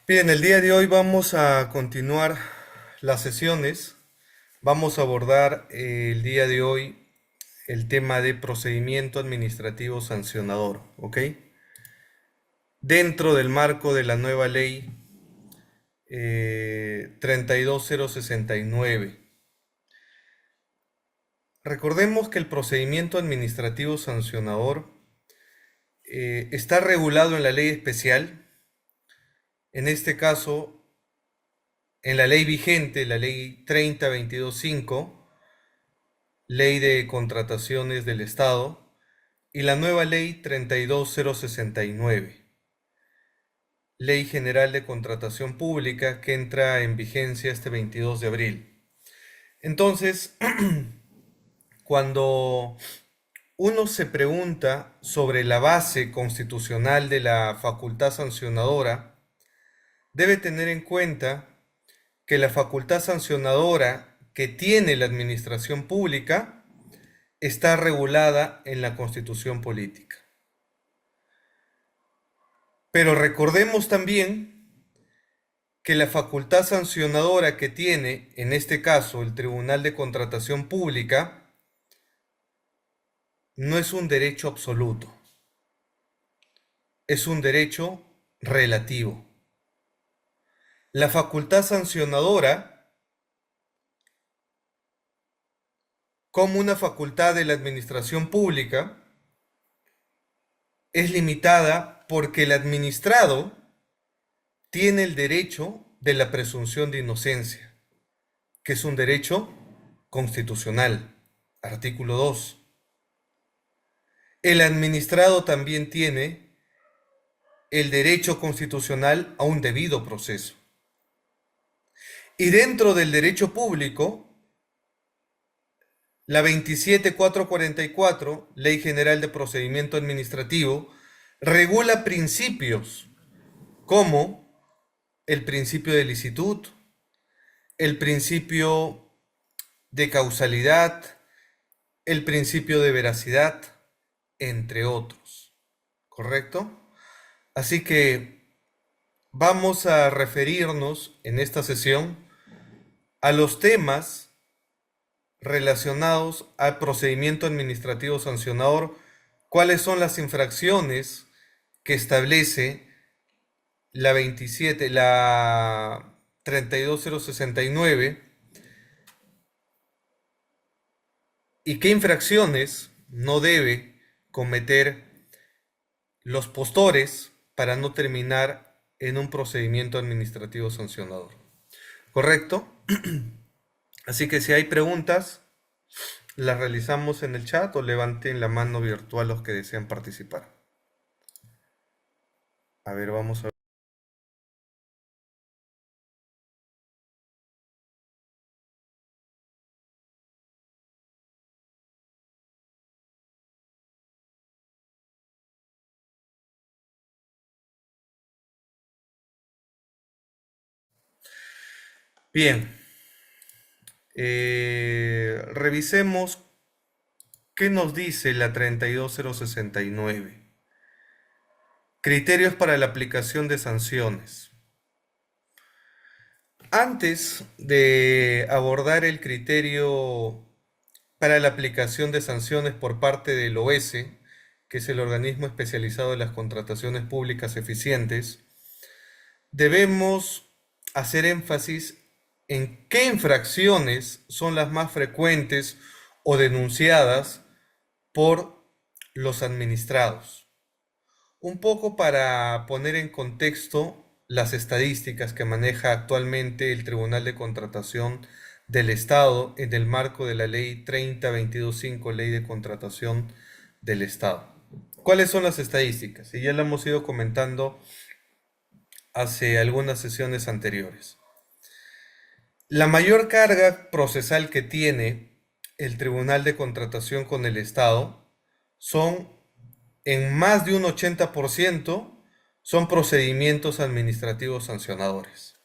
Bien, el día de hoy vamos a continuar las sesiones. Vamos a abordar el día de hoy el tema de procedimiento administrativo sancionador, ¿ok? Dentro del marco de la nueva ley 32069. Recordemos que el procedimiento administrativo sancionador está regulado en la ley especial, en este caso en la ley vigente, la ley 30225, ley de contrataciones del Estado, y la nueva ley 32069, ley general de contratación pública, que entra en vigencia este 22 de abril. Entonces, cuando uno se pregunta sobre la base constitucional de la facultad sancionadora, debe tener en cuenta que la facultad sancionadora que tiene la administración pública está regulada en la Constitución política. Pero recordemos también que la facultad sancionadora que tiene, en este caso, el Tribunal de Contratación Pública, no es un derecho absoluto, es un derecho relativo. La facultad sancionadora, como una facultad de la administración pública, es limitada porque el administrado tiene el derecho de la presunción de inocencia, que es un derecho constitucional, artículo 2. El administrado también tiene el derecho constitucional a un debido proceso. Y dentro del derecho público, la 27444, Ley General de Procedimiento Administrativo, regula principios como el principio de licitud, el principio de causalidad, el principio de veracidad, entre otros. ¿Correcto? Así que vamos a referirnos en esta sesión a los temas relacionados al procedimiento administrativo sancionador, cuáles son las infracciones que establece la 32069, y qué infracciones no debe cometer los postores para no terminar en un procedimiento administrativo sancionador. ¿Correcto? Así que si hay preguntas, las realizamos en el chat o levanten la mano virtual los que desean participar. A ver, vamos a ver. Bien, revisemos qué nos dice la 32069. Criterios para la aplicación de sanciones. Antes de abordar el criterio para la aplicación de sanciones por parte del OS, que es el organismo especializado en las contrataciones públicas eficientes, debemos hacer énfasis en qué infracciones son las más frecuentes o denunciadas por los administrados. Un poco para poner en contexto las estadísticas que maneja actualmente el Tribunal de Contratación del Estado en el marco de la Ley 30225, Ley de Contratación del Estado. ¿Cuáles son las estadísticas? Y ya lo hemos ido comentando hace algunas sesiones anteriores. La mayor carga procesal que tiene el Tribunal de Contratación con el Estado son, en más de un 80%, son procedimientos administrativos sancionadores.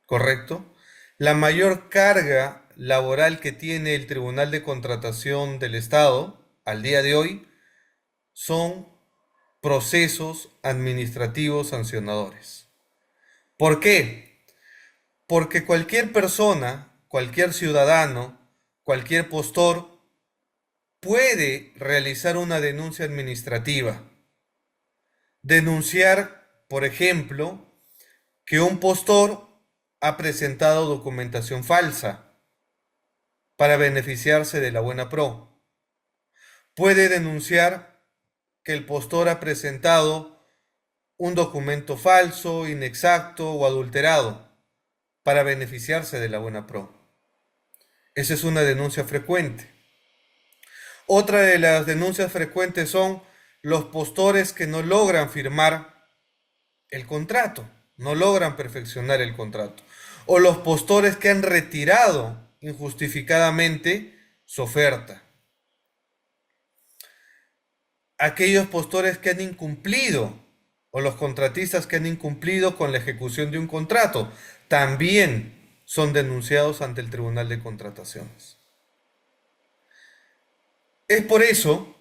¿Correcto? La mayor carga laboral que tiene el Tribunal de Contratación del Estado al día de hoy son procesos administrativos sancionadores. ¿Por qué? Porque cualquier persona, cualquier ciudadano, cualquier postor puede realizar una denuncia administrativa. Denunciar, por ejemplo, que un postor ha presentado documentación falsa para beneficiarse de la buena pro. Puede denunciar que el postor ha presentado un documento falso, inexacto o adulterado para beneficiarse de la buena pro. Esa es una denuncia frecuente. Otra de las denuncias frecuentes son los postores que no logran firmar el contrato, no logran perfeccionar el contrato, o los postores que han retirado injustificadamente su oferta. Aquellos postores que han incumplido o los contratistas que han incumplido con la ejecución de un contrato también son denunciados ante el Tribunal de Contrataciones. Es por eso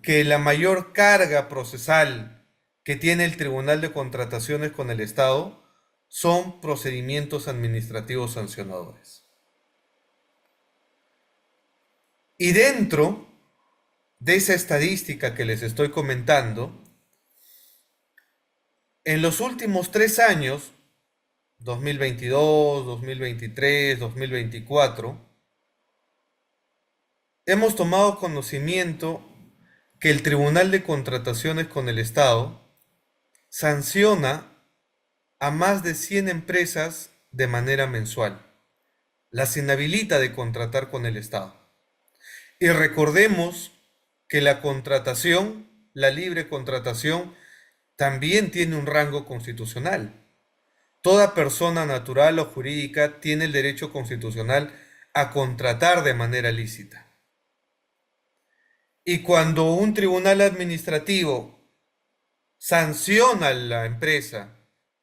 que la mayor carga procesal que tiene el Tribunal de Contrataciones con el Estado son procedimientos administrativos sancionadores. Y dentro de esa estadística que les estoy comentando, en los últimos 3 años, 2022, 2023, 2024, hemos tomado conocimiento que el Tribunal de Contrataciones con el Estado sanciona a más de 100 empresas de manera mensual. Las inhabilita de contratar con el Estado. Y recordemos que la contratación, la libre contratación, también tiene un rango constitucional. Toda persona natural o jurídica tiene el derecho constitucional a contratar de manera lícita. Y cuando un tribunal administrativo sanciona a la empresa,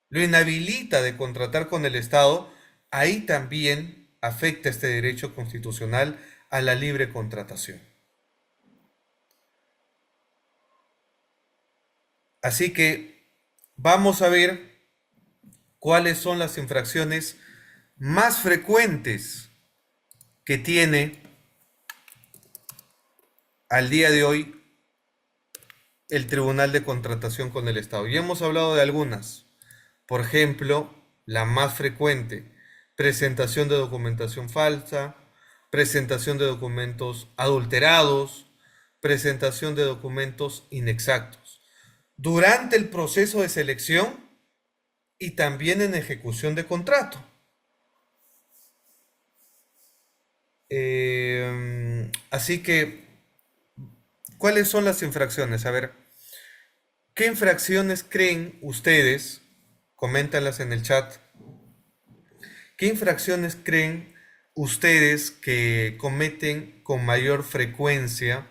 lo inhabilita de contratar con el Estado, ahí también afecta este derecho constitucional a la libre contratación. Así que vamos a ver cuáles son las infracciones más frecuentes que tiene al día de hoy el Tribunal de Contratación con el Estado. Ya hemos hablado de algunas. Por ejemplo, la más frecuente, presentación de documentación falsa, presentación de documentos adulterados, presentación de documentos inexactos. Durante el proceso de selección y también en ejecución de contrato. Así que, ¿cuáles son las infracciones? A ver, ¿qué infracciones creen ustedes? Coméntalas en el chat. ¿Qué infracciones creen ustedes que cometen con mayor frecuencia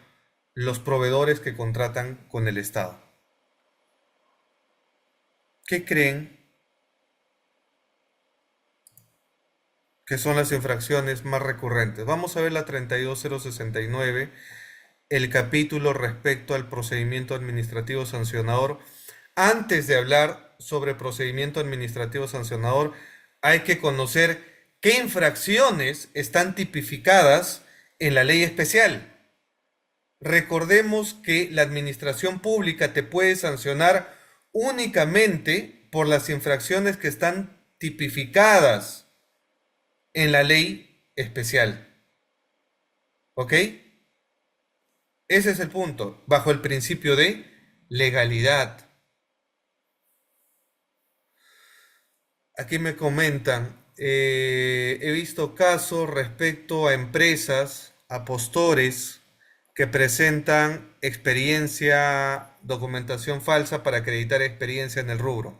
los proveedores que contratan con el Estado? ¿Qué creen que son las infracciones más recurrentes? Vamos a ver la 32069, el capítulo respecto al procedimiento administrativo sancionador. Antes de hablar sobre procedimiento administrativo sancionador, hay que conocer qué infracciones están tipificadas en la ley especial. Recordemos que la administración pública te puede sancionar únicamente por las infracciones que están tipificadas en la ley especial. ¿Ok? Ese es el punto, bajo el principio de legalidad. Aquí me comentan, he visto casos respecto a empresas, a postores que presentan experiencia, documentación falsa para acreditar experiencia en el rubro.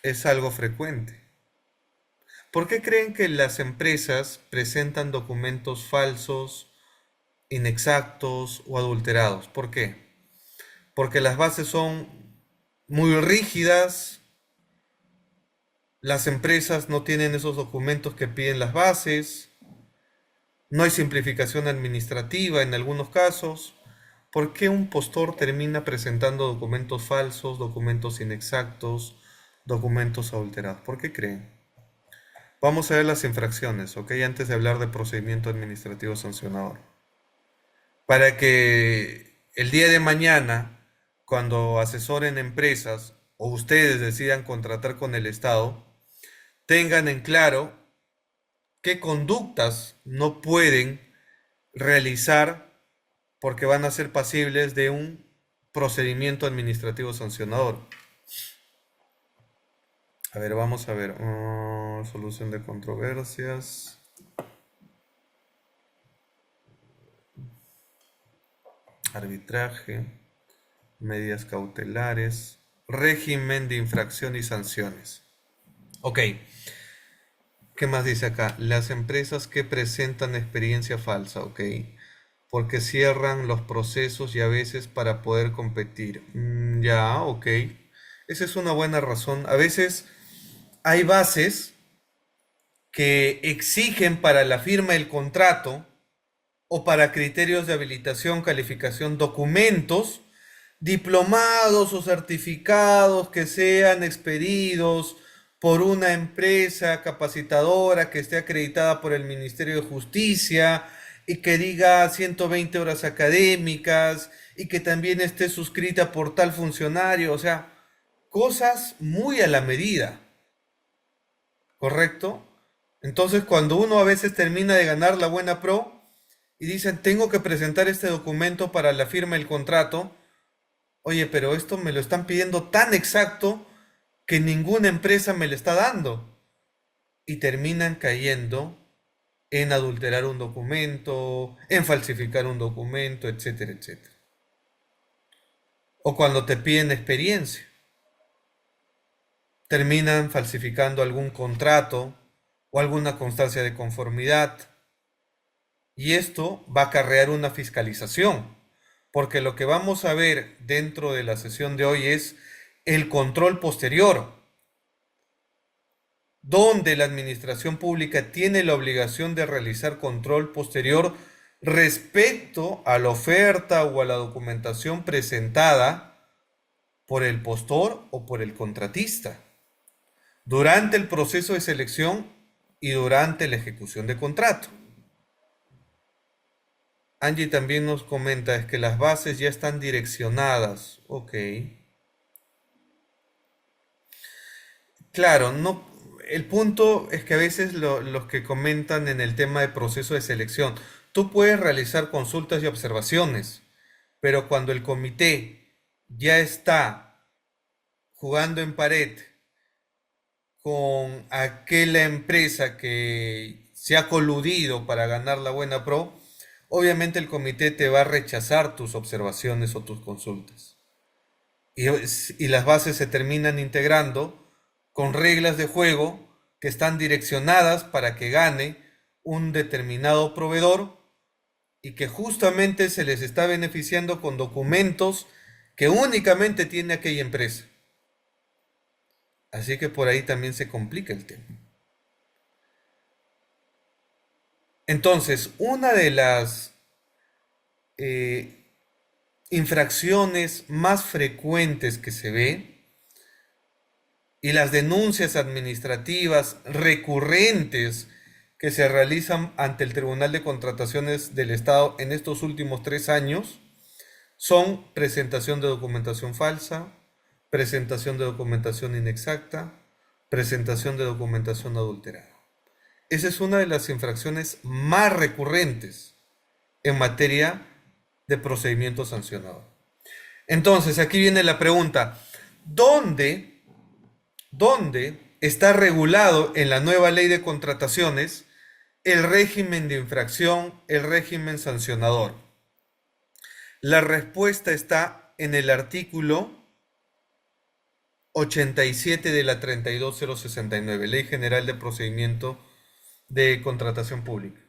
Es algo frecuente. ¿Por qué creen que las empresas presentan documentos falsos, inexactos o adulterados? ¿Por qué? Porque las bases son muy rígidas, las empresas no tienen esos documentos que piden las bases, no hay simplificación administrativa en algunos casos. ¿Por qué un postor termina presentando documentos falsos, documentos inexactos, documentos adulterados. ¿Por qué creen? Vamos a ver las infracciones, ¿ok? Antes de hablar de procedimiento administrativo sancionador. Para que el día de mañana, cuando asesoren empresas o ustedes decidan contratar con el Estado, tengan en claro qué conductas no pueden realizar porque van a ser pasibles de un procedimiento administrativo sancionador. A ver, vamos a ver. Solución de controversias. Arbitraje. Medidas cautelares. Régimen de infracción y sanciones. Ok. ¿Qué más dice acá? Las empresas que presentan experiencia falsa, ok. Porque cierran los procesos y a veces para poder competir. Ya, ok. Esa es una buena razón. A veces hay bases que exigen para la firma del contrato o para criterios de habilitación, calificación, documentos, diplomados o certificados que sean expedidos por una empresa capacitadora que esté acreditada por el Ministerio de Justicia y que diga 120 horas académicas y que también esté suscrita por tal funcionario, o sea, cosas muy a la medida, ¿correcto? Entonces, cuando uno a veces termina de ganar la buena pro y dicen, tengo que presentar este documento para la firma del contrato, oye, pero esto me lo están pidiendo tan exacto que ninguna empresa me lo está dando. Y terminan cayendo en adulterar un documento, en falsificar un documento, etcétera, etcétera. O cuando te piden experiencia, terminan falsificando algún contrato o alguna constancia de conformidad. Y esto va a acarrear una fiscalización, porque lo que vamos a ver dentro de la sesión de hoy es el control posterior, donde la administración pública tiene la obligación de realizar control posterior respecto a la oferta o a la documentación presentada por el postor o por el contratista, durante el proceso de selección y durante la ejecución de contrato. Angie también nos comenta es que las bases ya están direccionadas. Ok. Claro, no, el punto es que a veces los que comentan en el tema de proceso de selección, tú puedes realizar consultas y observaciones, pero cuando el comité ya está jugando en pared con aquella empresa que se ha coludido para ganar la buena pro, obviamente el comité te va a rechazar tus observaciones o tus consultas. Y las bases se terminan integrando con reglas de juego que están direccionadas para que gane un determinado proveedor y que justamente se les está beneficiando con documentos que únicamente tiene aquella empresa. Así que por ahí también se complica el tema. Entonces, una de las eh, infracciones más frecuentes que se ve y las denuncias administrativas recurrentes que se realizan ante el Tribunal de Contrataciones del Estado en estos últimos 3 años son presentación de documentación falsa, presentación de documentación inexacta, presentación de documentación adulterada. Esa es una de las infracciones más recurrentes en materia de procedimiento sancionador. Entonces, aquí viene la pregunta, ¿dónde está regulado en la nueva ley de contrataciones el régimen de infracción, el régimen sancionador? La respuesta está en el artículo 87 de la 32069, Ley General de Procedimiento de Contratación Pública.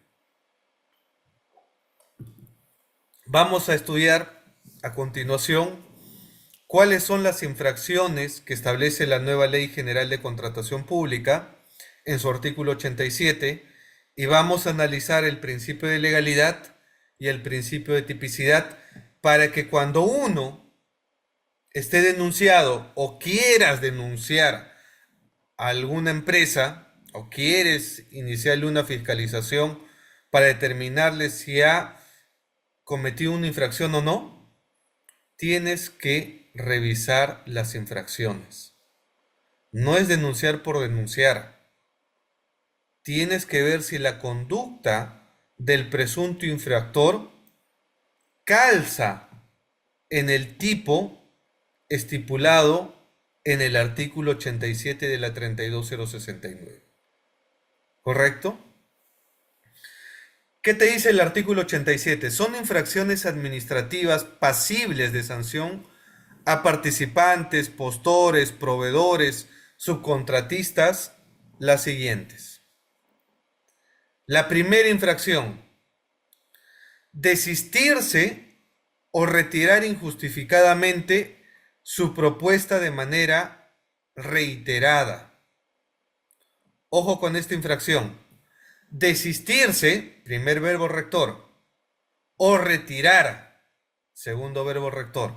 Vamos a estudiar a continuación cuáles son las infracciones que establece la nueva Ley General de Contratación Pública en su artículo 87 y vamos a analizar el principio de legalidad y el principio de tipicidad para que cuando uno esté denunciado o quieras denunciar a alguna empresa o quieres iniciarle una fiscalización para determinarle si ha cometido una infracción o no, tienes que revisar las infracciones. No es denunciar por denunciar. Tienes que ver si la conducta del presunto infractor calza en el tipo estipulado en el artículo 87 de la 32069. ¿Correcto? ¿Qué te dice el artículo 87? Son infracciones administrativas pasibles de sanción a participantes, postores, proveedores, subcontratistas, las siguientes. La primera infracción: desistirse o retirar injustificadamente su propuesta de manera reiterada. Ojo con esta infracción. Desistirse, primer verbo rector, o retirar, segundo verbo rector,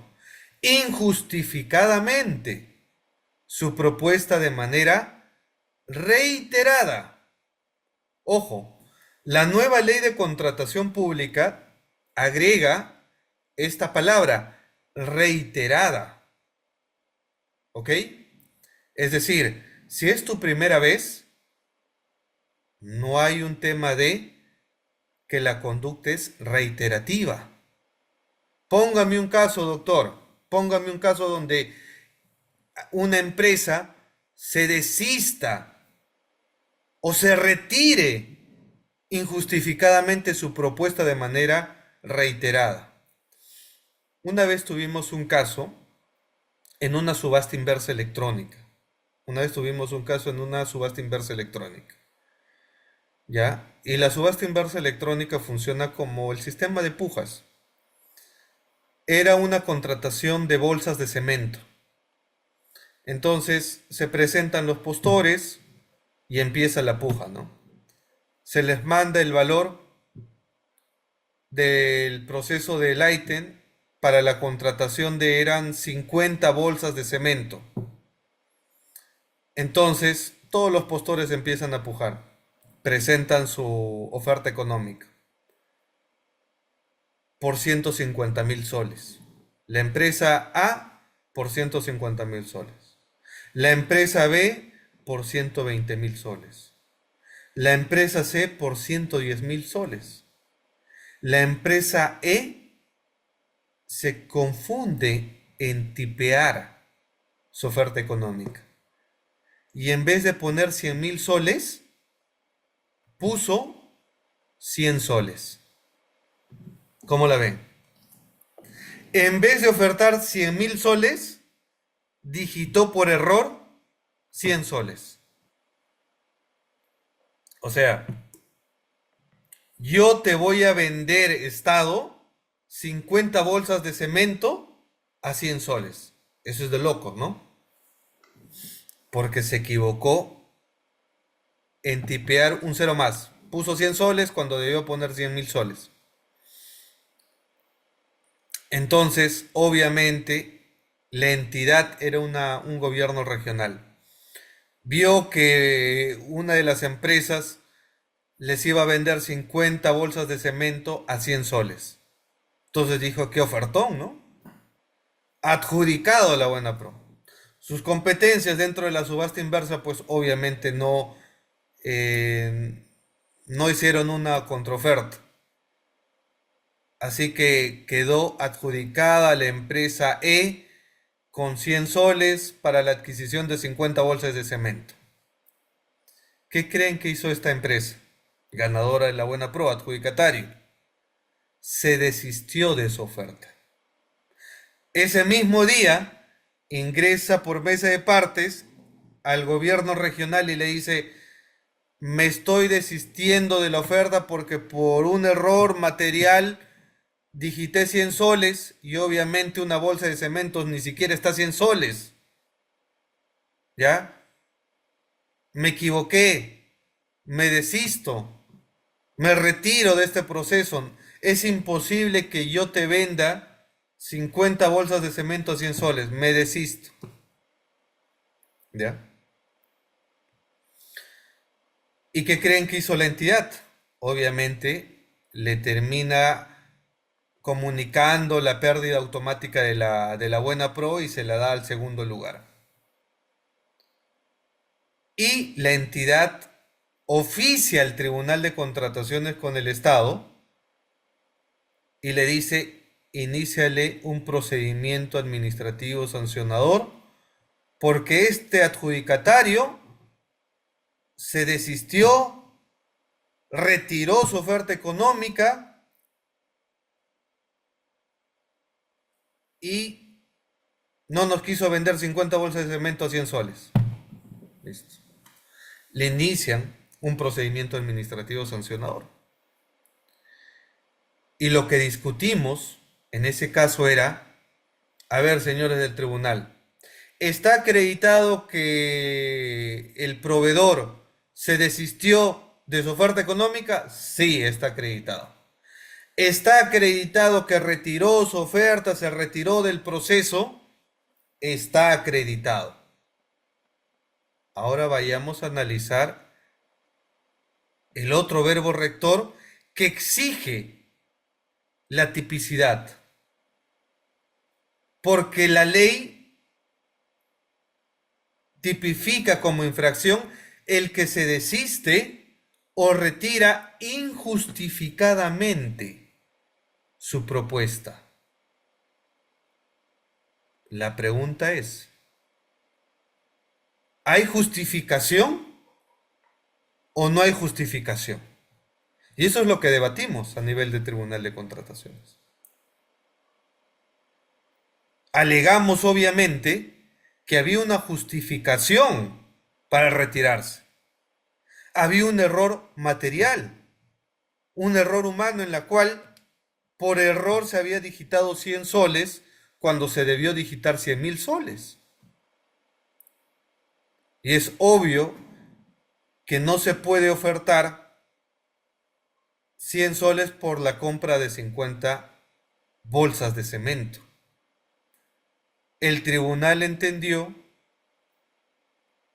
injustificadamente su propuesta de manera reiterada. Ojo, la nueva ley de contratación pública agrega esta palabra, reiterada. ¿Ok? Es decir, si es tu primera vez, no hay un tema de que la conducta es reiterativa. Póngame un caso, doctor. Póngame un caso donde una empresa se desista o se retire injustificadamente su propuesta de manera reiterada. Una vez tuvimos un caso en una subasta inversa electrónica. ¿Ya? Y la subasta inversa electrónica funciona como el sistema de pujas. Era una contratación de bolsas de cemento. Entonces se presentan los postores y empieza la puja, ¿no? Se les manda el valor del proceso del ítem para la contratación eran 50 bolsas de cemento. Entonces todos los postores empiezan a pujar, presentan su oferta económica por 150.000 soles. La empresa A por 150.000 soles. La empresa B por 120.000 soles. La empresa C por 110.000 soles. La empresa E se confunde en tipear su oferta económica. Y en vez de poner 100.000 soles, puso 100 soles. ¿Cómo la ven? En vez de ofertar 100.000 soles, digitó por error 100 soles. O sea, yo te voy a vender, Estado, 50 bolsas de cemento a 100 soles. Eso es de locos, ¿no? Porque se equivocó en tipear un cero más. Puso 100 soles cuando debió poner 100.000 soles. Entonces, obviamente, la entidad era un gobierno regional. Vio que una de las empresas les iba a vender 50 bolsas de cemento a 100 soles. Entonces dijo, qué ofertón, ¿no? Adjudicado a la Buena Pro. Sus competencias dentro de la subasta inversa, pues obviamente no hicieron una contraoferta. Así que quedó adjudicada a la empresa E con 100 soles para la adquisición de 50 bolsas de cemento. ¿Qué creen que hizo esta empresa? Ganadora de la Buena Pro, adjudicatario. Se desistió de su oferta. Ese mismo día ingresa por mesa de partes al gobierno regional y le dice, me estoy desistiendo de la oferta porque por un error material digité 100 soles y obviamente una bolsa de cementos ni siquiera está 100 soles. ¿Ya? Me equivoqué, me desisto, me retiro de este proceso. Es imposible que yo te venda 50 bolsas de cemento a 100 soles, me desisto. ¿Ya? ¿Y qué creen que hizo la entidad? Obviamente le termina comunicando la pérdida automática de la buena pro y se la da al segundo lugar. Y la entidad oficia al Tribunal de Contrataciones con el Estado y le dice, iníciale un procedimiento administrativo sancionador porque este adjudicatario se desistió, retiró su oferta económica y no nos quiso vender 50 bolsas de cemento a 100 soles. Listo. Le inician un procedimiento administrativo sancionador. Y lo que discutimos en ese caso era, a ver, señores del tribunal, ¿está acreditado que el proveedor se desistió de su oferta económica? Sí, está acreditado. ¿Está acreditado que retiró su oferta, se retiró del proceso? Está acreditado. Ahora vayamos a analizar el otro verbo rector que exige la tipicidad. Porque la ley tipifica como infracción el que se desiste o retira injustificadamente su propuesta. La pregunta es, ¿hay justificación o no hay justificación? Y eso es lo que debatimos a nivel de Tribunal de Contrataciones. Alegamos obviamente que había una justificación para retirarse. Había un error material, un error humano en la cual por error se había digitado 100 soles cuando se debió digitar 100.000 soles. Y es obvio que no se puede ofertar 100 soles por la compra de 50 bolsas de cemento. El tribunal entendió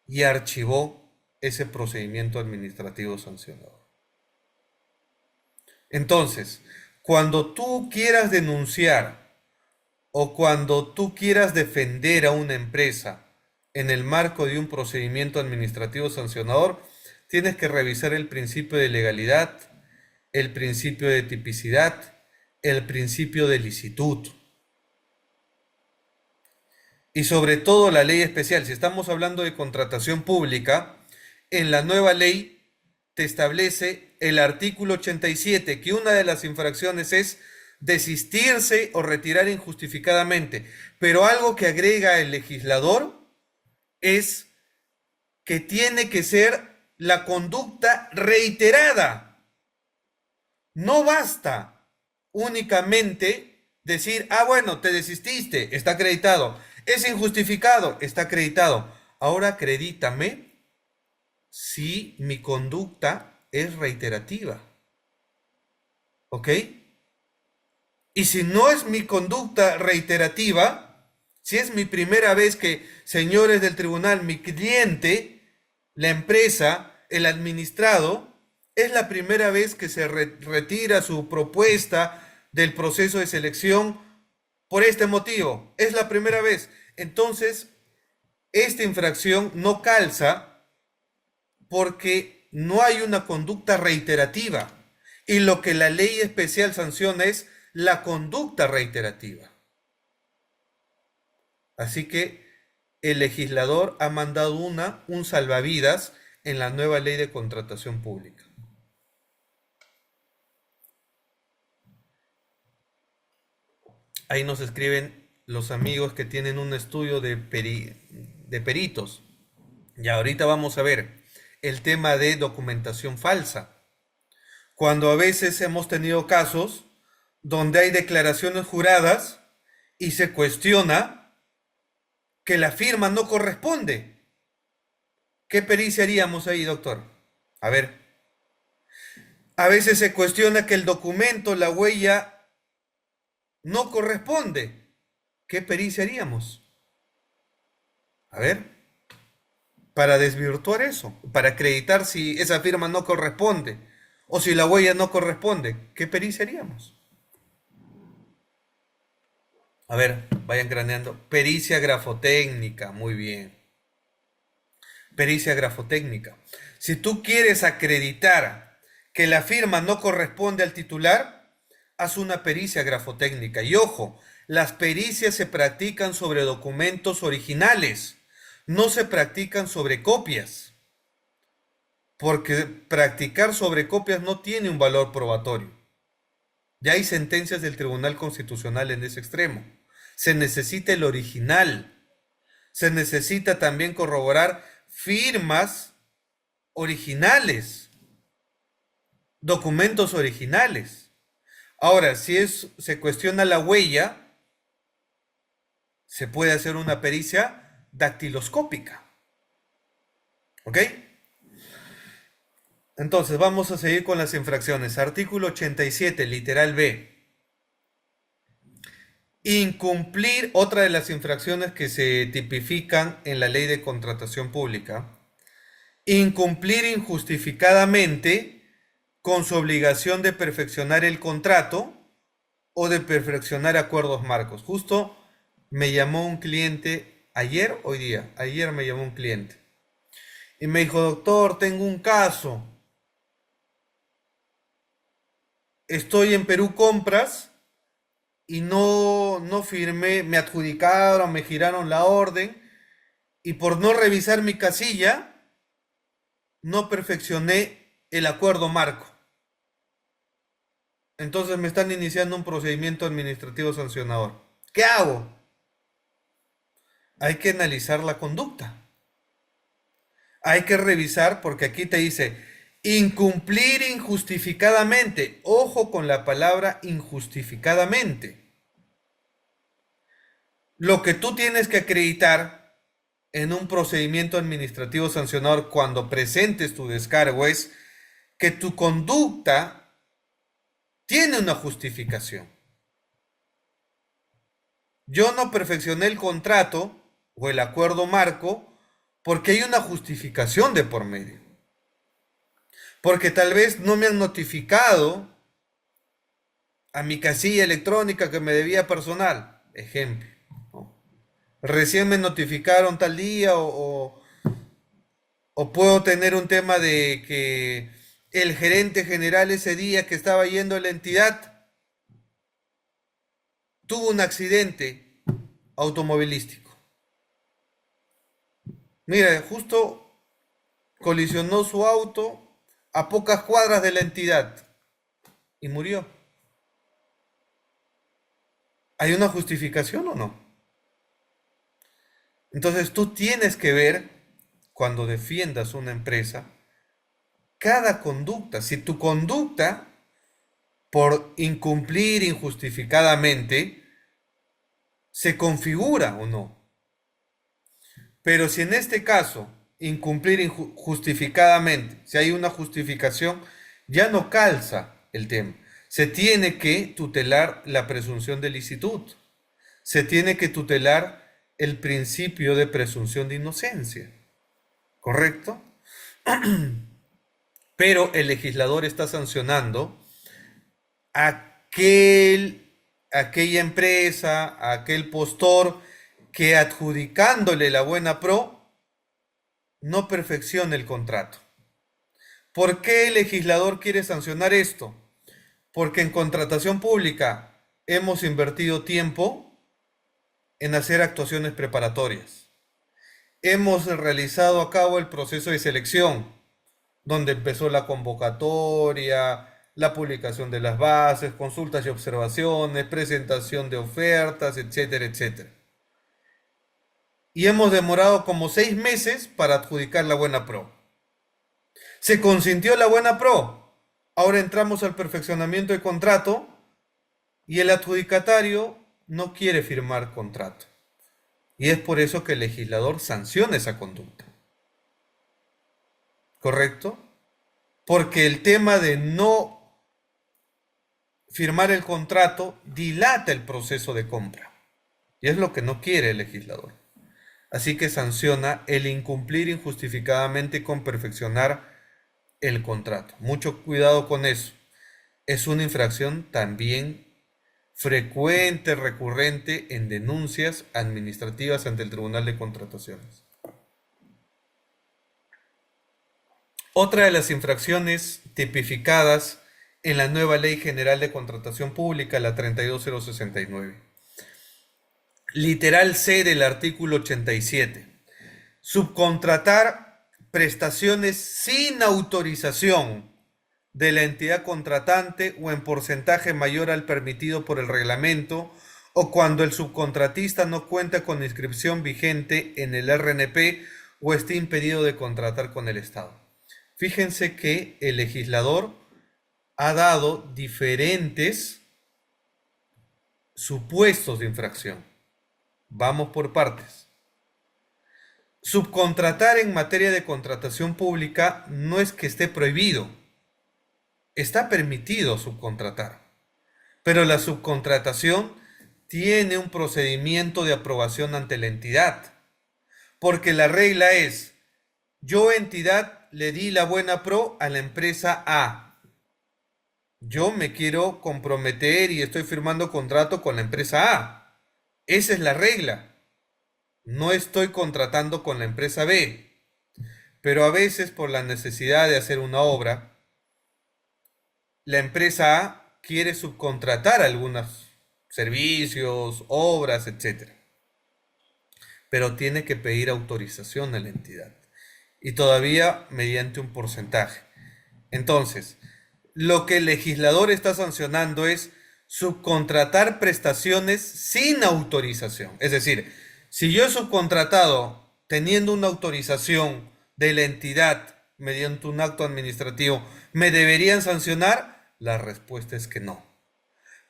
y archivó ese procedimiento administrativo sancionador. Entonces, cuando tú quieras denunciar o cuando tú quieras defender a una empresa en el marco de un procedimiento administrativo sancionador, tienes que revisar el principio de legalidad, el principio de tipicidad, el principio de licitud. Y sobre todo la ley especial. Si estamos hablando de contratación pública, en la nueva ley te establece el artículo 87 que una de las infracciones es desistirse o retirar injustificadamente. Pero algo que agrega el legislador es que tiene que ser la conducta reiterada. No basta únicamente decir, ah, bueno, te desististe, está acreditado. Es injustificado, está acreditado. Ahora acredítame si mi conducta es reiterativa. ¿Ok? Y si no es mi conducta reiterativa, si es mi primera vez que, señores del tribunal, mi cliente, la empresa, el administrado, es la primera vez que se retira su propuesta del proceso de selección por este motivo, es la primera vez. Entonces, esta infracción no calza porque no hay una conducta reiterativa. Y lo que la ley especial sanciona es la conducta reiterativa. Así que el legislador ha mandado un salvavidas en la nueva ley de contratación pública. Ahí nos escriben los amigos que tienen un estudio de peritos. Y ahorita vamos a ver el tema de documentación falsa. Cuando a veces hemos tenido casos donde hay declaraciones juradas y se cuestiona que la firma no corresponde. ¿Qué pericia haríamos ahí, doctor? A ver, a veces se cuestiona que el documento, la huella, no corresponde. ¿Qué pericia haríamos? A ver. para desvirtuar eso, para acreditar si esa firma no corresponde o si la huella no corresponde. ¿Qué pericia haríamos? A ver, vayan craneando. Pericia grafotécnica, muy bien. Pericia grafotécnica. Si tú quieres acreditar que la firma no corresponde al titular, haz una pericia grafotécnica. Y ojo, las pericias se practican sobre documentos originales, no se practican sobre copias, porque practicar sobre copias no tiene un valor probatorio. Ya hay sentencias del Tribunal Constitucional en ese extremo. Se necesita el original. Se necesita también corroborar firmas originales, documentos originales. Ahora, si se cuestiona la huella, se puede hacer una pericia dactiloscópica. ¿Ok? Entonces, vamos a seguir con las infracciones. Artículo 87, literal B. Incumplir, otra de las infracciones que se tipifican en la Ley de Contratación Pública. Incumplir injustificadamente con su obligación de perfeccionar el contrato o de perfeccionar acuerdos marcos. Justo me llamó un cliente ayer me llamó un cliente y me dijo, doctor, tengo un caso. Estoy en Perú Compras y no firmé, me adjudicaron, me giraron la orden y por no revisar mi casilla, no perfeccioné el acuerdo marco. Entonces me están iniciando un procedimiento administrativo sancionador. ¿Qué hago? Hay que analizar la conducta. Hay que revisar porque aquí te dice incumplir injustificadamente. Ojo con la palabra injustificadamente. Lo que tú tienes que acreditar en un procedimiento administrativo sancionador cuando presentes tu descargo es que tu conducta tiene una justificación. Yo no perfeccioné el contrato o el acuerdo marco porque hay una justificación de por medio. Porque tal vez no me han notificado a mi casilla electrónica que me debía personal. Ejemplo, ¿no? Recién me notificaron tal día o puedo tener un tema de que el gerente general ese día que estaba yendo a la entidad tuvo un accidente automovilístico. Mira, justo colisionó su auto a pocas cuadras de la entidad y murió. ¿Hay una justificación o no? Entonces tú tienes que ver, cuando defiendas una empresa, cada conducta. Si tu conducta, por incumplir injustificadamente, se configura o no. Pero si en este caso, incumplir injustificadamente, si hay una justificación, ya no calza el tema. Se tiene que tutelar la presunción de licitud. Se tiene que tutelar el principio de presunción de inocencia. ¿Correcto? Pero el legislador está sancionando aquella empresa, aquel postor que adjudicándole la buena pro no perfecciona el contrato. ¿Por qué el legislador quiere sancionar esto? Porque en contratación pública hemos invertido tiempo en hacer actuaciones preparatorias. Hemos realizado a cabo el proceso de selección, donde empezó la convocatoria, la publicación de las bases, consultas y observaciones, presentación de ofertas, etcétera, etcétera. Y hemos demorado como 6 meses para adjudicar la buena pro. Se consintió la buena pro. Ahora entramos al perfeccionamiento de contrato y el adjudicatario no quiere firmar contrato. Y es por eso que el legislador sanciona esa conducta. ¿Correcto? Porque el tema de no firmar el contrato dilata el proceso de compra. Y es lo que no quiere el legislador. Así que sanciona el incumplir injustificadamente con perfeccionar el contrato. Mucho cuidado con eso. Es una infracción también frecuente, recurrente en denuncias administrativas ante el Tribunal de Contrataciones. Otra de las infracciones tipificadas en la nueva Ley General de Contratación Pública, la 32069. Literal C del artículo 87. Subcontratar prestaciones sin autorización de la entidad contratante o en porcentaje mayor al permitido por el reglamento, o cuando el subcontratista no cuenta con inscripción vigente en el RNP o esté impedido de contratar con el Estado. Fíjense que el legislador ha dado diferentes supuestos de infracción. Vamos por partes. Subcontratar en materia de contratación pública no es que esté prohibido. Está permitido subcontratar. Pero la subcontratación tiene un procedimiento de aprobación ante la entidad. Porque la regla es, yo entidad le di la buena pro a la empresa A. Yo me quiero comprometer y estoy firmando contrato con la empresa A. Esa es la regla. No estoy contratando con la empresa B. Pero a veces por la necesidad de hacer una obra, la empresa A quiere subcontratar algunos servicios, obras, etc. Pero tiene que pedir autorización a la entidad. Y todavía mediante un porcentaje. Entonces, lo que el legislador está sancionando es subcontratar prestaciones sin autorización. Es decir, si yo he subcontratado teniendo una autorización de la entidad mediante un acto administrativo, ¿me deberían sancionar? La respuesta es que no.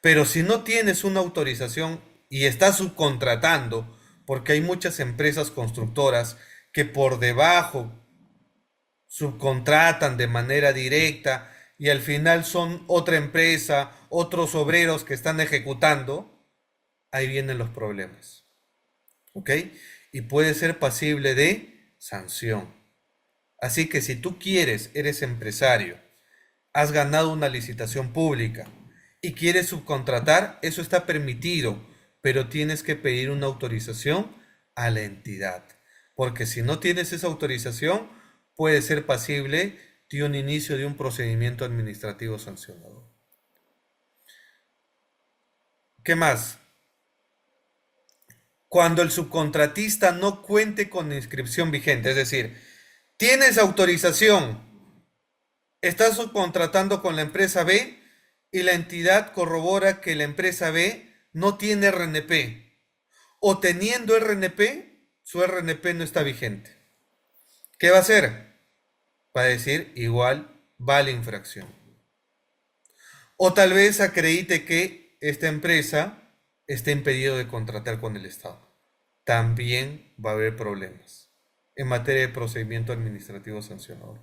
Pero si no tienes una autorización y estás subcontratando, porque hay muchas empresas constructoras que por debajo subcontratan de manera directa y al final son otra empresa, otros obreros que están ejecutando, ahí vienen los problemas. ¿Ok? Y puede ser pasible de sanción. Así que si tú quieres, eres empresario, has ganado una licitación pública y quieres subcontratar, eso está permitido, pero tienes que pedir una autorización a la entidad. Porque si no tienes esa autorización, puede ser pasible de un inicio de un procedimiento administrativo sancionador. ¿Qué más? Cuando el subcontratista no cuente con inscripción vigente, es decir, tienes autorización, estás subcontratando con la empresa B y la entidad corrobora que la empresa B no tiene RNP, o teniendo RNP, su RNP no está vigente. ¿Qué va a hacer? Va a decir igual va la infracción. O tal vez acredite que esta empresa está impedido de contratar con el Estado. También va a haber problemas en materia de procedimiento administrativo sancionador.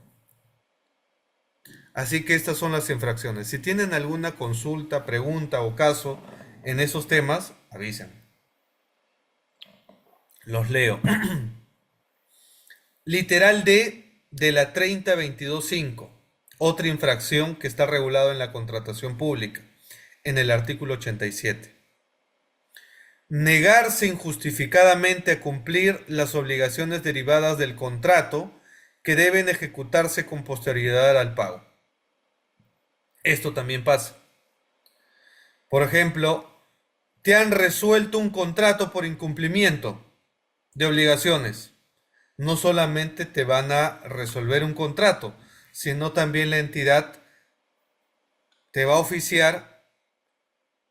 Así que estas son las infracciones. Si tienen alguna consulta, pregunta o caso en esos temas, avisen. Los leo. Literal D de la 30.22.5. Otra infracción que está regulada en la contratación pública, en el artículo 87. Negarse injustificadamente a cumplir las obligaciones derivadas del contrato que deben ejecutarse con posterioridad al pago. Esto también pasa. Por ejemplo, te han resuelto un contrato por incumplimiento de obligaciones. No solamente te van a resolver un contrato, sino también la entidad te va a oficiar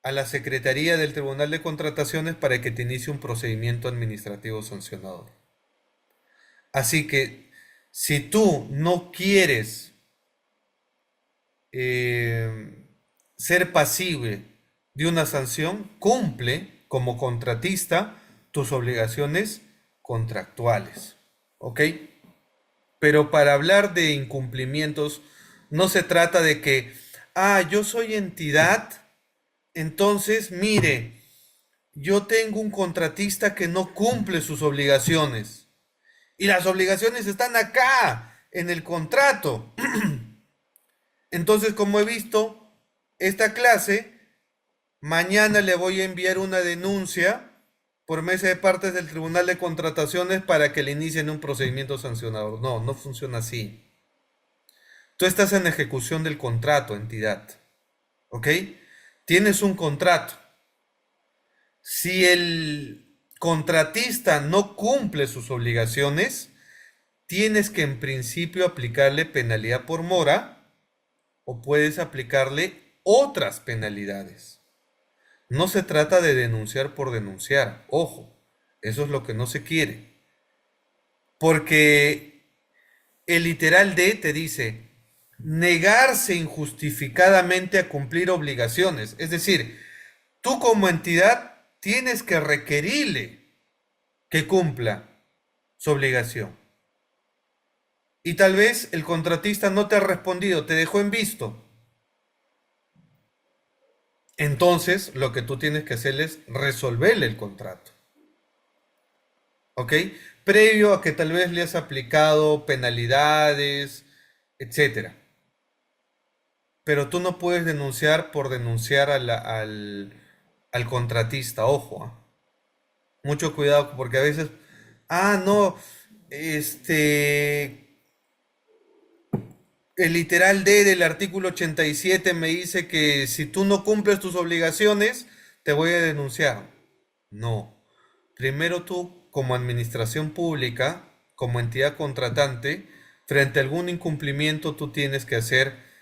a la Secretaría del Tribunal de Contrataciones para que te inicie un procedimiento administrativo sancionador. Así que si tú no quieres ser pasible de una sanción, cumple como contratista tus obligaciones contractuales. ¿Ok? Pero para hablar de incumplimientos, no se trata de que, yo soy entidad, entonces, mire, yo tengo un contratista que no cumple sus obligaciones. Y las obligaciones están acá, en el contrato. Entonces, como he visto esta clase, mañana le voy a enviar una denuncia por mesa de partes del Tribunal de Contrataciones para que le inicien un procedimiento sancionador. No, no funciona así. Tú estás en ejecución del contrato, entidad. ¿Ok? Tienes un contrato. Si el contratista no cumple sus obligaciones, tienes que en principio aplicarle penalidad por mora o puedes aplicarle otras penalidades. No se trata de denunciar por denunciar, ojo, eso es lo que no se quiere. Porque el literal D te dice negarse injustificadamente a cumplir obligaciones. Es decir, tú como entidad tienes que requerirle que cumpla su obligación. Y tal vez el contratista no te ha respondido, te dejó en visto. Entonces, lo que tú tienes que hacer es resolverle el contrato. ¿Ok? Previo a que tal vez le has aplicado penalidades, etcétera. Pero tú no puedes denunciar por denunciar al contratista, ojo. Mucho cuidado porque a veces, no, el literal D del artículo 87 me dice que si tú no cumples tus obligaciones, te voy a denunciar. No. Primero tú, como administración pública, como entidad contratante, frente a algún incumplimiento, tú tienes que hacer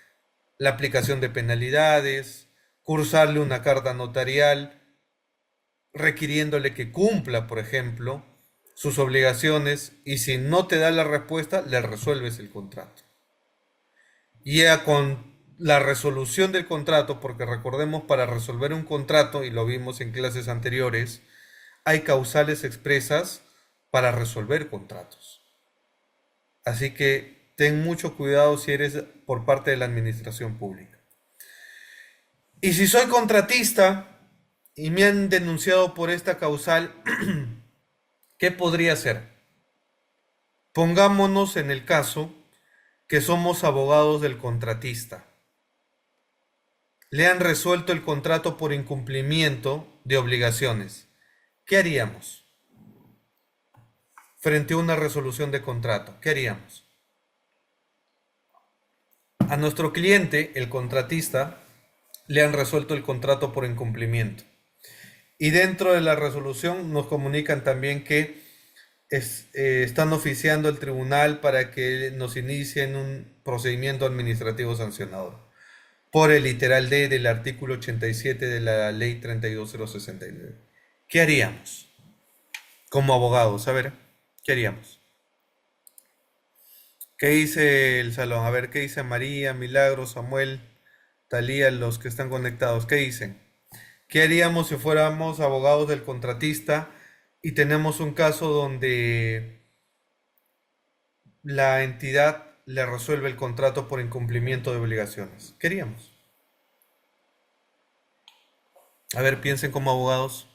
la aplicación de penalidades, cursarle una carta notarial, requiriéndole que cumpla, por ejemplo, sus obligaciones, y si no te da la respuesta, le resuelves el contrato. Y ya con la resolución del contrato, porque recordemos, para resolver un contrato, y lo vimos en clases anteriores, hay causales expresas para resolver contratos. Así que ten mucho cuidado si eres por parte de la administración pública. Y si soy contratista y me han denunciado por esta causal, ¿qué podría hacer? Pongámonos en el caso que somos abogados del contratista. Le han resuelto el contrato por incumplimiento de obligaciones. ¿Qué haríamos frente a una resolución de contrato? ¿Qué haríamos? A nuestro cliente, el contratista, le han resuelto el contrato por incumplimiento. Y dentro de la resolución nos comunican también que están oficiando el tribunal para que nos inicien un procedimiento administrativo sancionador por el literal D del artículo 87 de la ley 32069. ¿Qué haríamos como abogados? A ver, ¿qué haríamos? ¿Qué dice el salón? A ver, ¿qué dice María, Milagro, Samuel, Talía, los que están conectados? ¿Qué dicen? ¿Qué haríamos si fuéramos abogados del contratista y tenemos un caso donde la entidad le resuelve el contrato por incumplimiento de obligaciones? ¿Qué haríamos? A ver, piensen como abogados.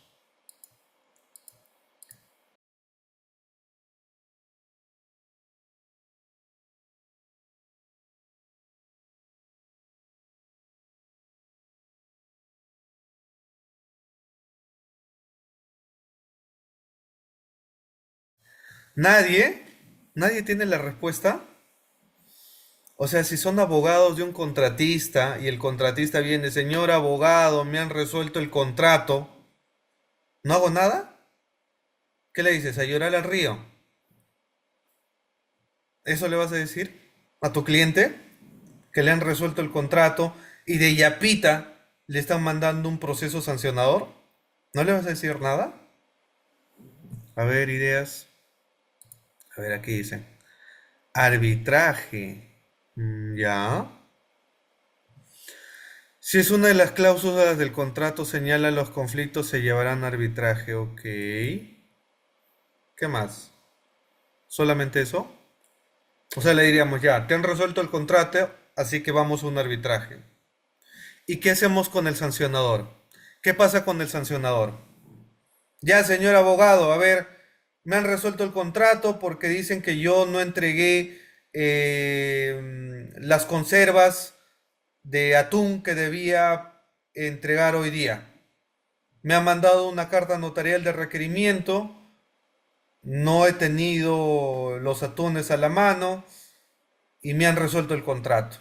¿Nadie? ¿Nadie tiene la respuesta? O sea, si son abogados de un contratista y el contratista viene, señor abogado, me han resuelto el contrato, ¿no hago nada? ¿Qué le dices? ¿A llorar al río? ¿Eso le vas a decir a tu cliente? Que le han resuelto el contrato y de yapita le están mandando un proceso sancionador. ¿No le vas a decir nada? A ver, ideas. A ver, aquí dicen. Arbitraje. Ya. Si es una de las cláusulas del contrato, señala los conflictos se llevarán a arbitraje. Ok. ¿Qué más? ¿Solamente eso? O sea, le diríamos ya, te han resuelto el contrato, así que vamos a un arbitraje. ¿Y qué hacemos con el sancionador? ¿Qué pasa con el sancionador? Ya, señor abogado, a ver, me han resuelto el contrato porque dicen que yo no entregué las conservas de atún que debía entregar hoy día. Me han mandado una carta notarial de requerimiento, no he tenido los atunes a la mano y me han resuelto el contrato.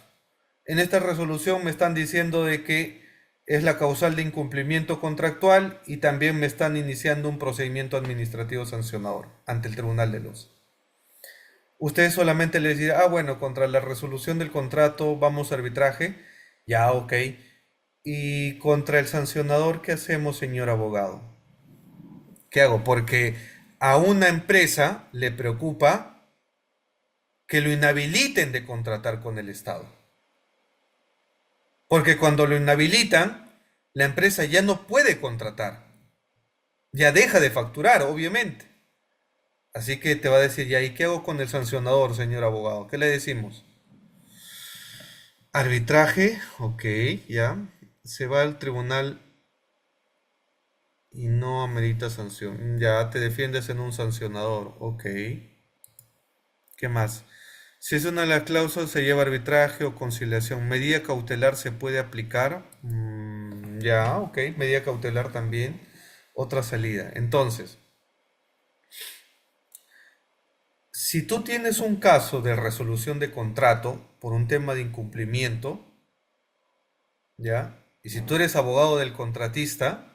En esta resolución me están diciendo de que es la causal de incumplimiento contractual y también me están iniciando un procedimiento administrativo sancionador ante el Tribunal de Los. Ustedes solamente les dirán, ah, bueno, contra la resolución del contrato vamos a arbitraje. Ya, ok. ¿Y contra el sancionador qué hacemos, señor abogado? ¿Qué hago? Porque a una empresa le preocupa que lo inhabiliten de contratar con el Estado. Porque cuando lo inhabilitan, la empresa ya no puede contratar. Ya deja de facturar, obviamente. Así que te va a decir, ya, ¿y qué hago con el sancionador, señor abogado? ¿Qué le decimos? Arbitraje, ok, ya. Se va al tribunal y no amerita sanción. Ya te defiendes en un sancionador, ok. ¿Qué más? Si es una de las cláusulas, se lleva arbitraje o conciliación. Medida cautelar se puede aplicar. Ya, ok. Medida cautelar también. Otra salida. Entonces, si tú tienes un caso de resolución de contrato por un tema de incumplimiento, ¿ya? Y si tú eres abogado del contratista,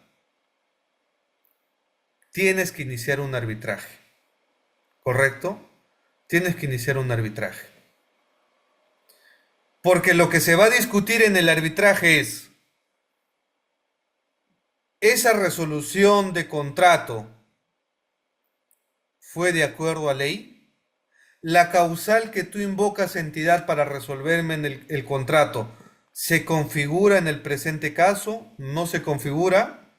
tienes que iniciar un arbitraje, ¿correcto? Tienes que iniciar un arbitraje. Porque lo que se va a discutir en el arbitraje es, ¿esa resolución de contrato fue de acuerdo a ley? ¿La causal que tú invocas entidad para resolverme en el contrato se configura en el presente caso? ¿No se configura?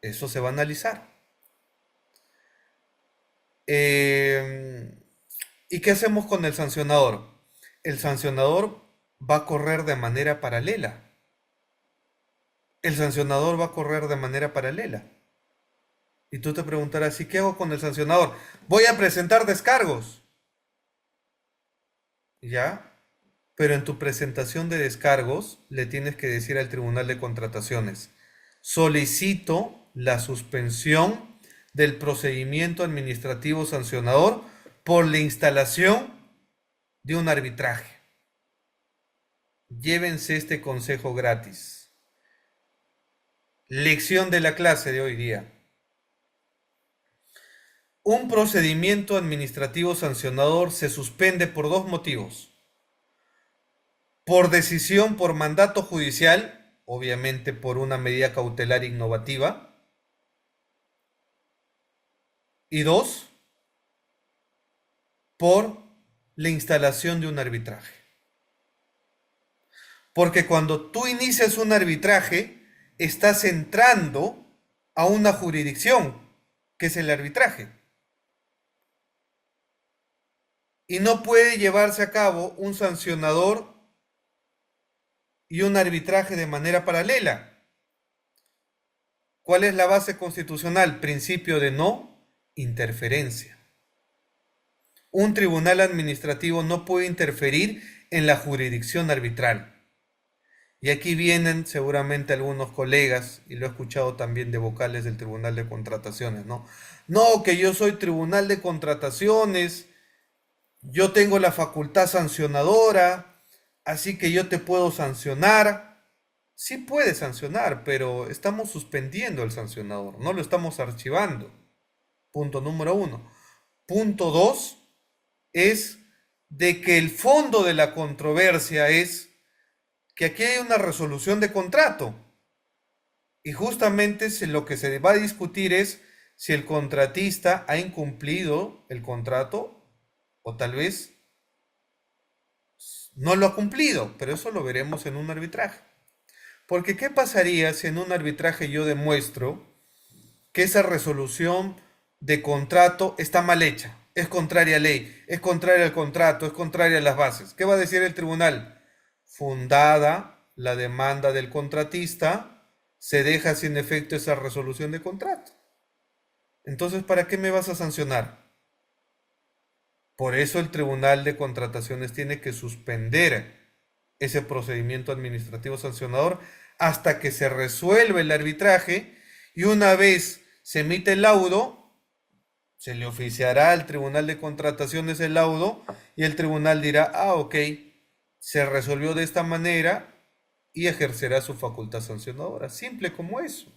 Eso se va a analizar. Eh, ¿Y qué hacemos con el sancionador? El sancionador va a correr de manera paralela. El sancionador va a correr de manera paralela. Y tú te preguntarás, ¿y qué hago con el sancionador? Voy a presentar descargos. ¿Ya? Pero en tu presentación de descargos le tienes que decir al Tribunal de Contrataciones, solicito la suspensión del procedimiento administrativo sancionador por la instalación de un arbitraje. Llévense este consejo gratis. Lección de la clase de hoy día. Un procedimiento administrativo sancionador se suspende por dos motivos. Por decisión por mandato judicial, obviamente por una medida cautelar innovativa. Y dos, por la instalación de un arbitraje. Porque cuando tú inicias un arbitraje, estás entrando a una jurisdicción, que es el arbitraje. Y no puede llevarse a cabo un sancionador y un arbitraje de manera paralela. ¿Cuál es la base constitucional? Principio de no interferencia. Un tribunal administrativo no puede interferir en la jurisdicción arbitral. Y aquí vienen seguramente algunos colegas, y lo he escuchado también de vocales del Tribunal de Contrataciones, ¿no? No, que yo soy Tribunal de Contrataciones, yo tengo la facultad sancionadora, así que yo te puedo sancionar. Sí puede sancionar, pero estamos suspendiendo el sancionador, no lo estamos archivando. Punto número uno. Punto dos es de que el fondo de la controversia es que aquí hay una resolución de contrato y justamente lo que se va a discutir es si el contratista ha incumplido el contrato o tal vez no lo ha cumplido, pero eso lo veremos en un arbitraje. Porque ¿qué pasaría si en un arbitraje yo demuestro que esa resolución de contrato está mal hecha, es contraria a ley, es contraria al contrato, es contraria a las bases? ¿Qué va a decir el tribunal? Fundada la demanda del contratista, se deja sin efecto esa resolución de contrato. Entonces, ¿para qué me vas a sancionar? Por eso el Tribunal de Contrataciones tiene que suspender ese procedimiento administrativo sancionador hasta que se resuelva el arbitraje, y una vez se emite el laudo, se le oficiará al Tribunal de Contrataciones el laudo y el tribunal dirá, ok, se resolvió de esta manera y ejercerá su facultad sancionadora. Simple como eso.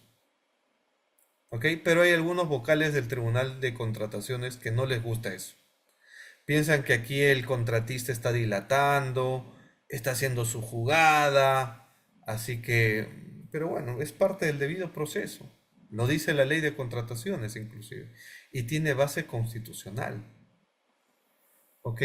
¿Ok? Pero hay algunos vocales del Tribunal de Contrataciones que no les gusta eso. Piensan que aquí el contratista está dilatando, está haciendo su jugada, así que, pero bueno, es parte del debido proceso. Lo dice la ley de contrataciones inclusive, y tiene base constitucional. ¿Ok?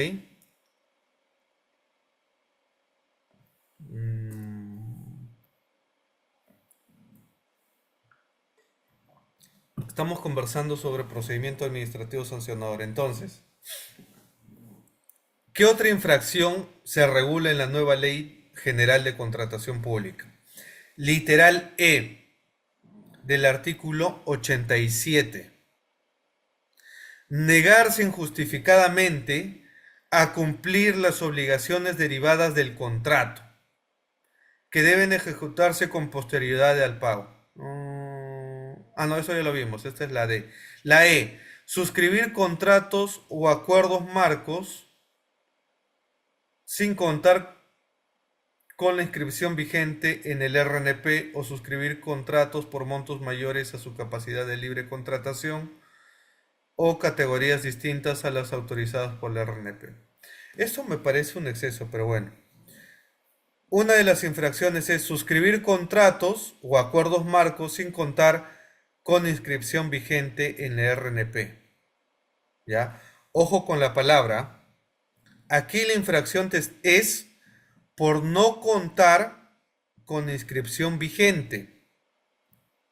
Estamos conversando sobre procedimiento administrativo sancionador. Entonces, ¿qué otra infracción se regula en la nueva Ley General de Contratación Pública? Literal E del artículo 87. Negarse injustificadamente a cumplir las obligaciones derivadas del contrato, que deben ejecutarse con posterioridad al pago. No, eso ya lo vimos. Esta es la D. La E. Suscribir contratos o acuerdos marcos sin contar con la inscripción vigente en el RNP, o suscribir contratos por montos mayores a su capacidad de libre contratación o categorías distintas a las autorizadas por la RNP. Esto me parece un exceso, pero bueno. Una de las infracciones es suscribir contratos o acuerdos marcos sin contar con inscripción vigente en la RNP. ¿Ya? Ojo con la palabra. Aquí la infracción es por no contar con inscripción vigente.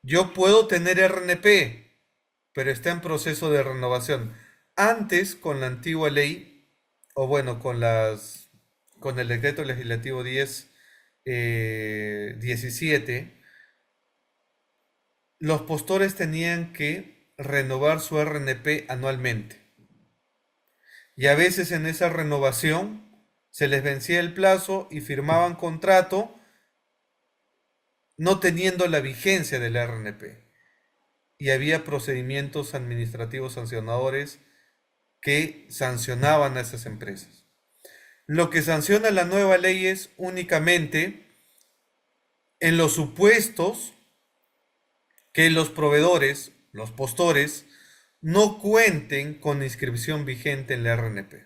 Yo puedo tener RNP, pero está en proceso de renovación. Antes, con la antigua ley, o bueno, con el decreto legislativo 17, los postores tenían que renovar su RNP anualmente. Y a veces en esa renovación se les vencía el plazo y firmaban contrato no teniendo la vigencia del RNP. Y había procedimientos administrativos sancionadores que sancionaban a esas empresas. Lo que sanciona la nueva ley es únicamente en los supuestos que los proveedores, los postores, no cuenten con inscripción vigente en la RNP.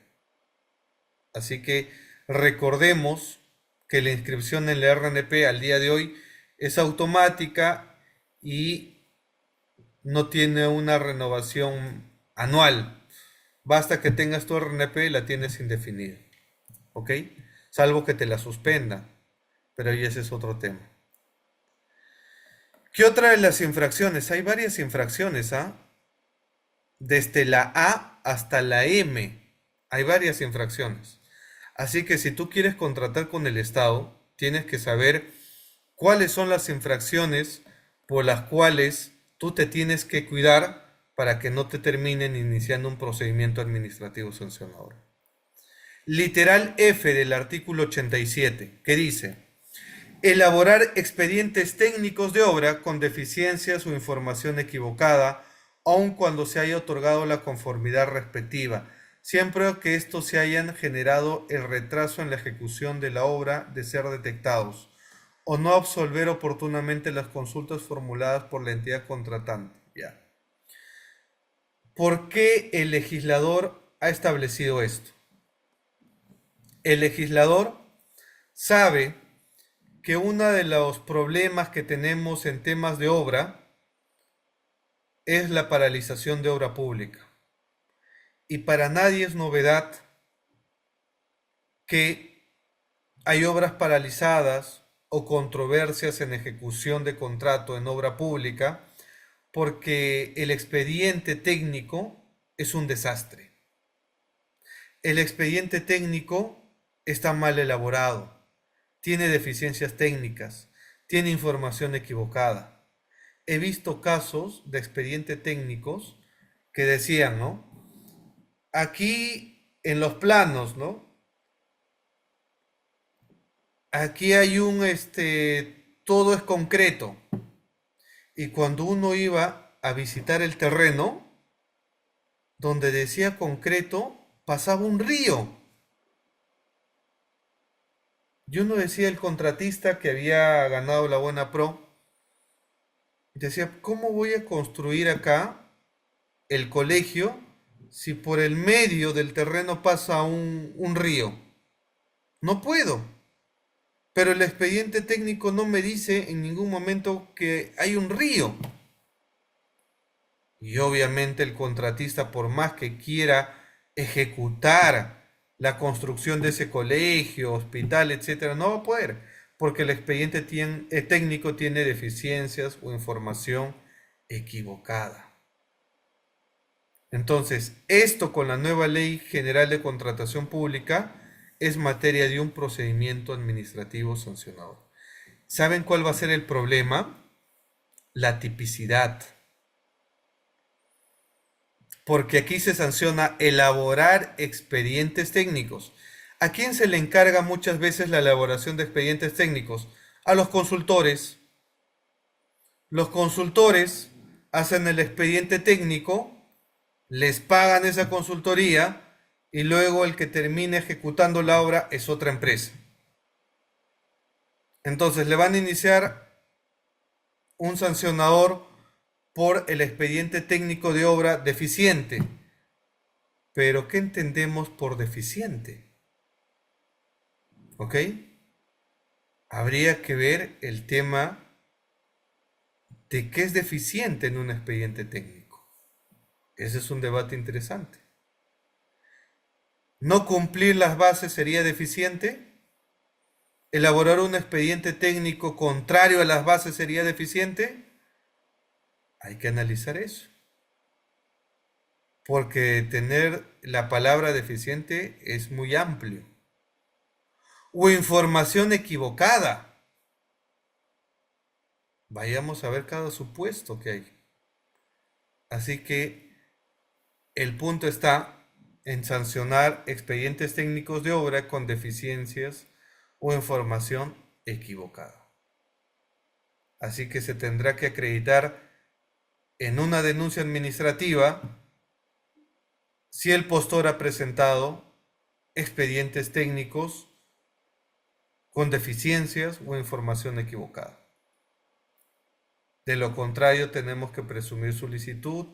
Así que recordemos que la inscripción en la RNP al día de hoy es automática y no tiene una renovación anual. Basta que tengas tu RNP y la tienes indefinida. ¿Ok? Salvo que te la suspenda. Pero ahí ese es otro tema. ¿Qué otra de las infracciones? Hay varias infracciones, ¿ah? Desde la A hasta la M. Hay varias infracciones. Así que si tú quieres contratar con el Estado, tienes que saber cuáles son las infracciones por las cuales tú te tienes que cuidar para que no te terminen iniciando un procedimiento administrativo sancionador. Literal F del artículo 87, que dice: elaborar expedientes técnicos de obra con deficiencias o información equivocada, aun cuando se haya otorgado la conformidad respectiva, siempre que estos se hayan generado el retraso en la ejecución de la obra de ser detectados, o no absolver oportunamente las consultas formuladas por la entidad contratante. Ya. ¿Por qué el legislador ha establecido esto? El legislador sabe que uno de los problemas que tenemos en temas de obra es la paralización de obra pública. Y para nadie es novedad que hay obras paralizadas o controversias en ejecución de contrato en obra pública porque el expediente técnico es un desastre. El expediente técnico está mal elaborado, tiene deficiencias técnicas, tiene información equivocada. He visto casos de expedientes técnicos que decían, ¿no? Aquí en los planos, ¿no? Aquí hay todo es concreto. Y cuando uno iba a visitar el terreno, donde decía concreto, pasaba un río. Y uno decía, el contratista que había ganado la buena pro, decía, ¿cómo voy a construir acá el colegio si por el medio del terreno pasa un río? No puedo. Pero el expediente técnico no me dice en ningún momento que hay un río. Y obviamente el contratista, por más que quiera ejecutar la construcción de ese colegio, hospital, etcétera, no va a poder, porque el expediente técnico tiene deficiencias o información equivocada. Entonces, esto con la nueva Ley General de Contratación Pública es materia de un procedimiento administrativo sancionador. ¿Saben cuál va a ser el problema? La tipicidad. Porque aquí se sanciona elaborar expedientes técnicos. ¿A quién se le encarga muchas veces la elaboración de expedientes técnicos? A los consultores. Los consultores hacen el expediente técnico, les pagan esa consultoría y luego el que termine ejecutando la obra es otra empresa. Entonces le van a iniciar un sancionador por el expediente técnico de obra deficiente. Pero ¿qué entendemos por deficiente? ¿Ok? Habría que ver el tema de qué es deficiente en un expediente técnico. Ese es un debate interesante. ¿No cumplir las bases sería deficiente? ¿Elaborar un expediente técnico contrario a las bases sería deficiente? Hay que analizar eso. Porque tener la palabra deficiente es muy amplio. O información equivocada. Vayamos a ver cada supuesto que hay. Así que el punto está en sancionar expedientes técnicos de obra con deficiencias o información equivocada. Así que se tendrá que acreditar en una denuncia administrativa si el postor ha presentado expedientes técnicos con deficiencias o información equivocada. De lo contrario, tenemos que presumir solicitud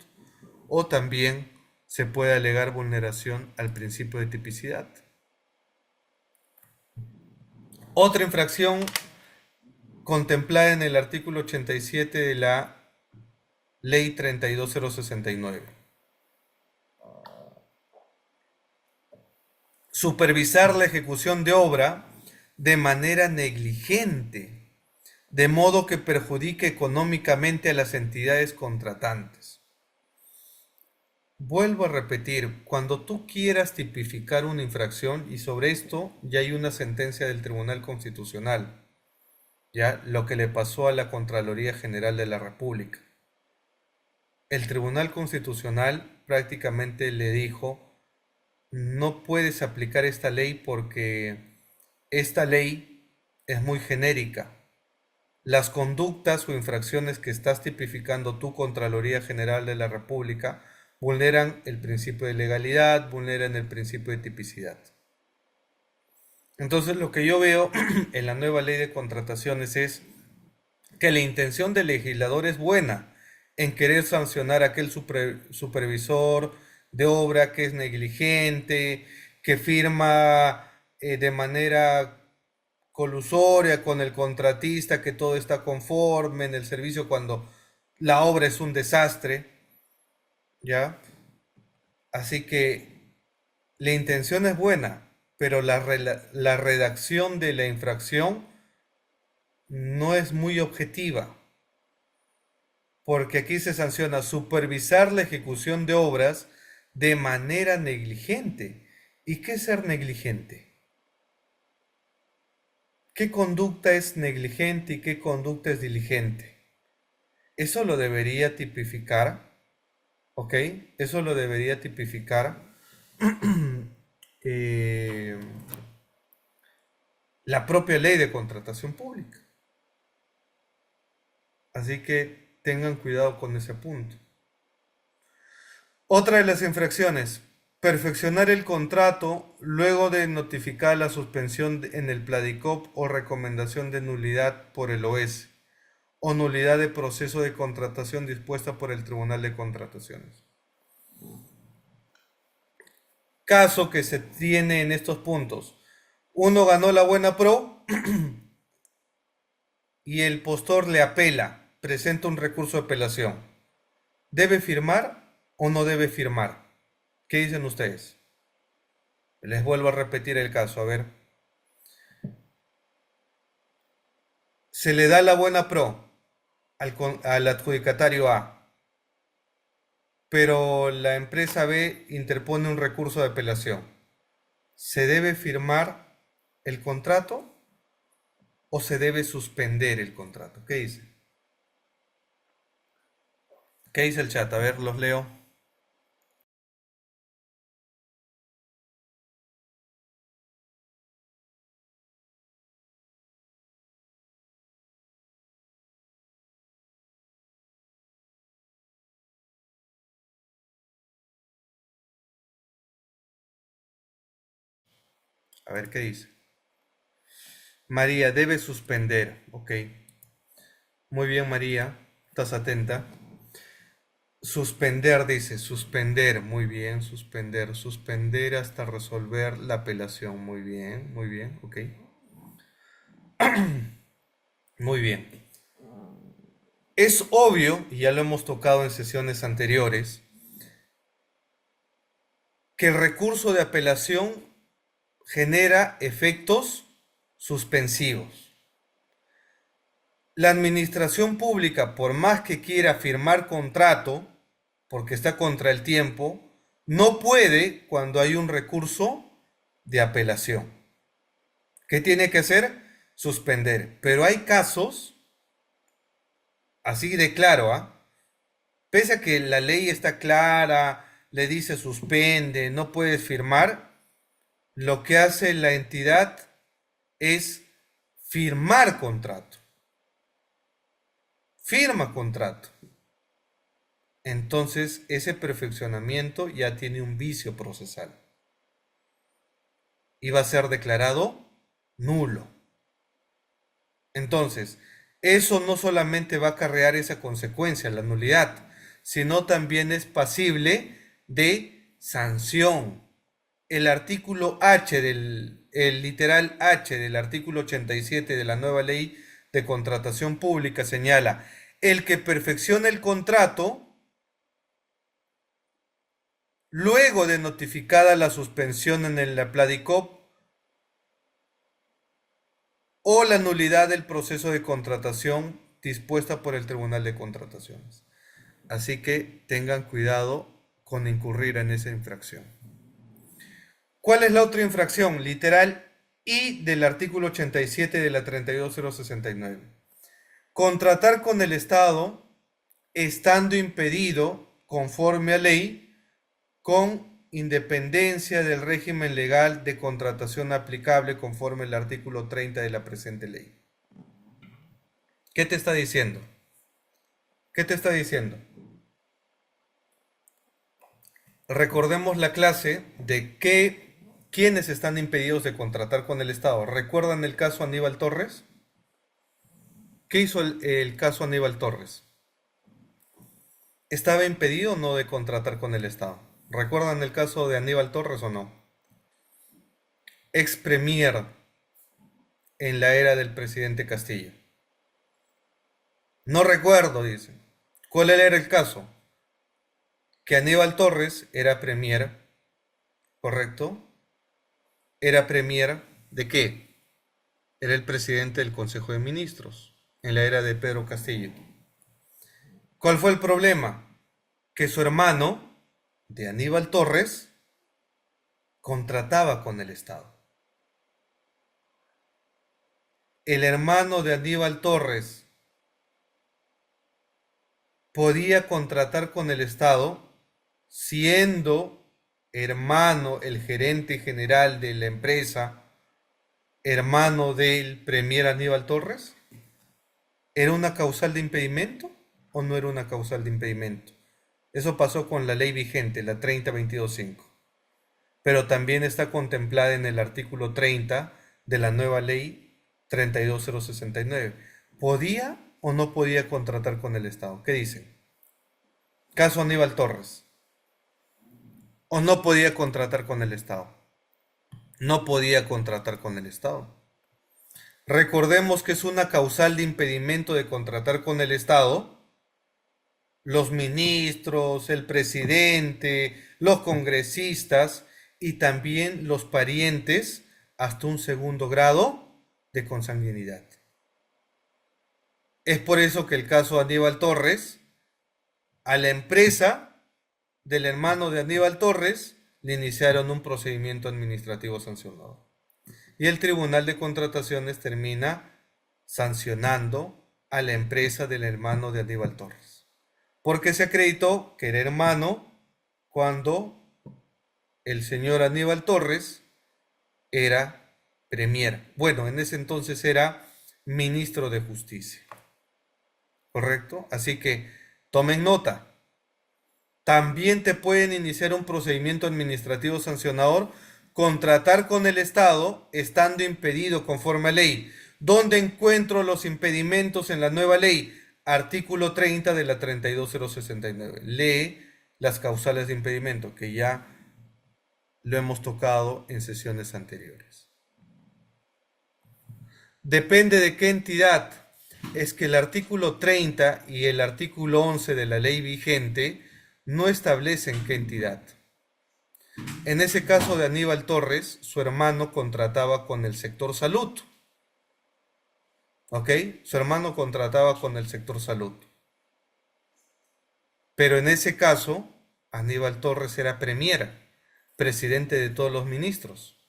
o también se puede alegar vulneración al principio de tipicidad. Otra infracción contemplada en el artículo 87 de la Ley 32069. Supervisar la ejecución de obra de manera negligente, de modo que perjudique económicamente a las entidades contratantes. Vuelvo a repetir, cuando tú quieras tipificar una infracción, y sobre esto ya hay una sentencia del Tribunal Constitucional, ya lo que le pasó a la Contraloría General de la República. El Tribunal Constitucional prácticamente le dijo, no puedes aplicar esta ley porque esta ley es muy genérica. Las conductas o infracciones que estás tipificando tu Contraloría General de la República vulneran el principio de legalidad, vulneran el principio de tipicidad. Entonces lo que yo veo en la nueva ley de contrataciones es que la intención del legislador es buena en querer sancionar a aquel supervisor de obra que es negligente, que firma de manera colusoria con el contratista, que todo está conforme en el servicio cuando la obra es un desastre, ¿ya? Así que la intención es buena, pero la redacción de la infracción no es muy objetiva, porque aquí se sanciona supervisar la ejecución de obras de manera negligente. ¿Y qué es ser negligente? ¿Qué conducta es negligente y qué conducta es diligente? Eso lo debería tipificar ¿Ok? Eso lo debería tipificar eh, la propia ley de contratación pública. Así que tengan cuidado con ese punto. Otra de las infracciones, perfeccionar el contrato luego de notificar la suspensión en el Pladicop o recomendación de nulidad por el OS o nulidad de proceso de contratación dispuesta por el Tribunal de Contrataciones. Caso que se tiene en estos puntos. Uno ganó la buena pro y el postor le apela, presenta un recurso de apelación. ¿Debe firmar o no debe firmar? ¿Qué dicen ustedes? Les vuelvo a repetir el caso, a ver. Se le da la buena pro al adjudicatario A, pero la empresa B interpone un recurso de apelación. ¿Se debe firmar el contrato o se debe suspender el contrato? ¿Qué dice? ¿Qué dice el chat? A ver, los leo. A ver qué dice. María debe suspender. Ok. Muy bien, María. Estás atenta. Suspender, dice. Suspender. Muy bien. Suspender. Suspender hasta resolver la apelación. Muy bien. Muy bien. Ok. Muy bien. Es obvio, y ya lo hemos tocado en sesiones anteriores, que el recurso de apelación genera efectos suspensivos. La administración pública, por más que quiera firmar contrato, porque está contra el tiempo, no puede cuando hay un recurso de apelación. ¿Qué tiene que hacer? Suspender. Pero hay casos, así de claro, pese a que la ley está clara, le dice suspende, no puedes firmar, lo que hace la entidad es firmar contrato. Firma contrato. Entonces ese perfeccionamiento ya tiene un vicio procesal y va a ser declarado nulo. Entonces, eso no solamente va a acarrear esa consecuencia, la nulidad, sino también es pasible de sanción. El artículo H el literal H del artículo 87 de la nueva ley de contratación pública señala: el que perfecciona el contrato luego de notificada la suspensión en el Pladicop o la nulidad del proceso de contratación dispuesta por el Tribunal de Contrataciones. Así que tengan cuidado con incurrir en esa infracción. ¿Cuál es la otra infracción? Literal I del artículo 87 de la 32069. Contratar con el Estado estando impedido, conforme a ley, con independencia del régimen legal de contratación aplicable conforme al artículo 30 de la presente ley. ¿Qué te está diciendo? ¿Qué te está diciendo? Recordemos la clase de quiénes están impedidos de contratar con el Estado. ¿Recuerdan el caso Aníbal Torres? ¿Qué hizo el caso Aníbal Torres? ¿Estaba impedido o no de contratar con el Estado? ¿Recuerdan el caso de Aníbal Torres o no? Ex premier en la era del presidente Castillo. No recuerdo, dice. ¿Cuál era el caso? Que Aníbal Torres era premier, ¿correcto? Era premier ¿de qué? Era el presidente del Consejo de Ministros en la era de Pedro Castillo. ¿Cuál fue el problema? Que su hermano, de Aníbal Torres, contrataba con el Estado. El hermano de Aníbal Torres podía contratar con el Estado siendo hermano el gerente general de la empresa, hermano del premier Aníbal Torres? ¿Era una causal de impedimento o no era una causal de impedimento? Eso pasó con la ley vigente, la 3022.5, pero también está contemplada en el artículo 30 de la nueva ley 32069. ¿Podía o no podía contratar con el Estado? ¿Qué dicen? Caso Aníbal Torres. ¿O no podía contratar con el Estado? No podía contratar con el Estado. Recordemos que es una causal de impedimento de contratar con el Estado los ministros, el presidente, los congresistas y también los parientes hasta un segundo grado de consanguinidad. Es por eso que el caso Aníbal Torres, a la empresa del hermano de Aníbal Torres, le iniciaron un procedimiento administrativo sancionador. Y el Tribunal de Contrataciones termina sancionando a la empresa del hermano de Aníbal Torres, porque se acreditó que era hermano cuando el señor Aníbal Torres era premier. Bueno, en ese entonces era ministro de Justicia. ¿Correcto? Así que tomen nota. También te pueden iniciar un procedimiento administrativo sancionador, contratar con el Estado estando impedido conforme a ley. ¿Dónde encuentro los impedimentos en la nueva ley? Artículo 30 de la 32069. Lee las causales de impedimento, que ya lo hemos tocado en sesiones anteriores. Depende de qué entidad. Es que el artículo 30 y el artículo 11 de la ley vigente no establecen qué entidad. En ese caso de Aníbal Torres, su hermano contrataba con el sector salud. ¿Ok? Su hermano contrataba con el sector salud. Pero en ese caso, Aníbal Torres era premier, presidente de todos los ministros.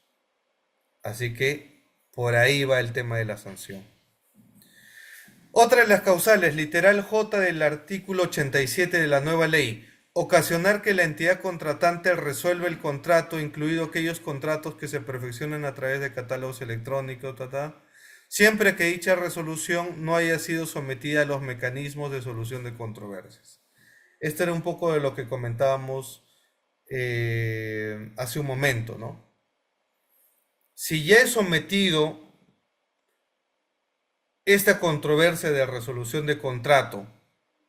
Así que por ahí va el tema de la sanción. Otra de las causales, literal J del artículo 87 de la nueva ley: ocasionar que la entidad contratante resuelva el contrato, incluido aquellos contratos que se perfeccionen a través de catálogos electrónicos, siempre que dicha resolución no haya sido sometida a los mecanismos de solución de controversias. Esto era un poco de lo que comentábamos hace un momento, ¿no? Si ya he sometido esta controversia de resolución de contrato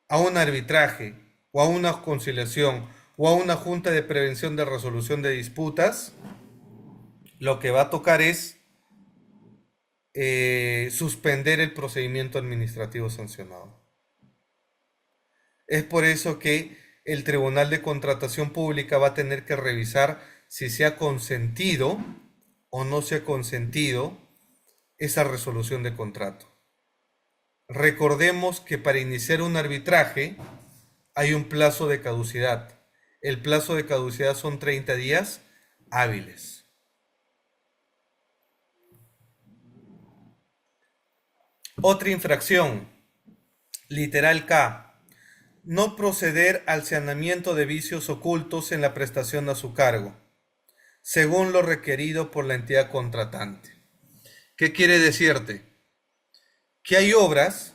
a un arbitraje o a una conciliación o a una junta de prevención de resolución de disputas, lo que va a tocar es suspender el procedimiento administrativo sancionado. Es por eso que el Tribunal de Contratación Pública va a tener que revisar si se ha consentido o no se ha consentido esa resolución de contrato. Recordemos que para iniciar un arbitraje hay un plazo de caducidad. El plazo de caducidad son 30 días hábiles. Otra infracción, literal K: no proceder al saneamiento de vicios ocultos en la prestación a su cargo, según lo requerido por la entidad contratante. ¿Qué quiere decirte? Que hay obras,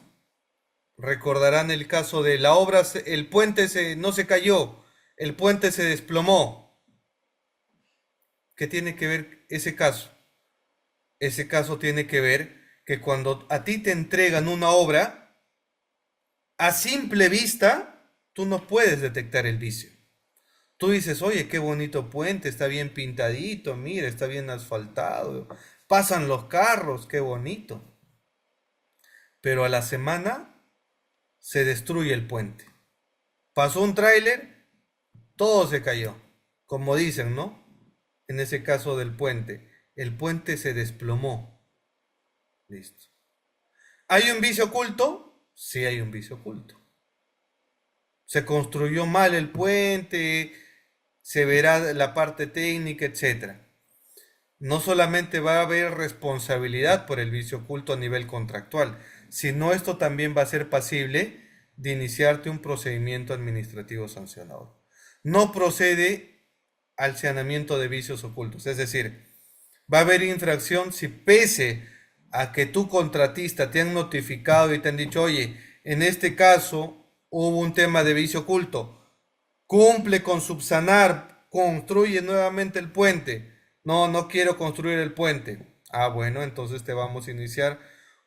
recordarán el caso de la obra, el puente no se cayó, el puente se desplomó. ¿Qué tiene que ver ese caso? Ese caso tiene que ver que cuando a ti te entregan una obra, a simple vista, tú no puedes detectar el vicio. Tú dices, oye, qué bonito puente, está bien pintadito, mira, está bien asfaltado, pasan los carros, qué bonito. Pero a la semana se destruye el puente. Pasó un tráiler, todo se cayó. Como dicen, ¿no? En ese caso del puente, el puente se desplomó. Listo. ¿Hay un vicio oculto? Sí, hay un vicio oculto. Se construyó mal el puente, se verá la parte técnica, etc. No solamente va a haber responsabilidad por el vicio oculto a nivel contractual, sino esto también va a ser pasible de iniciarte un procedimiento administrativo sancionador. no procede al saneamiento de vicios ocultos. Es decir, va a haber infracción si pese a que tu contratista te han notificado y te han dicho, oye, en este caso hubo un tema de vicio oculto, cumple con subsanar, construye nuevamente el puente. No, no quiero construir el puente. Ah, bueno, entonces te vamos a iniciar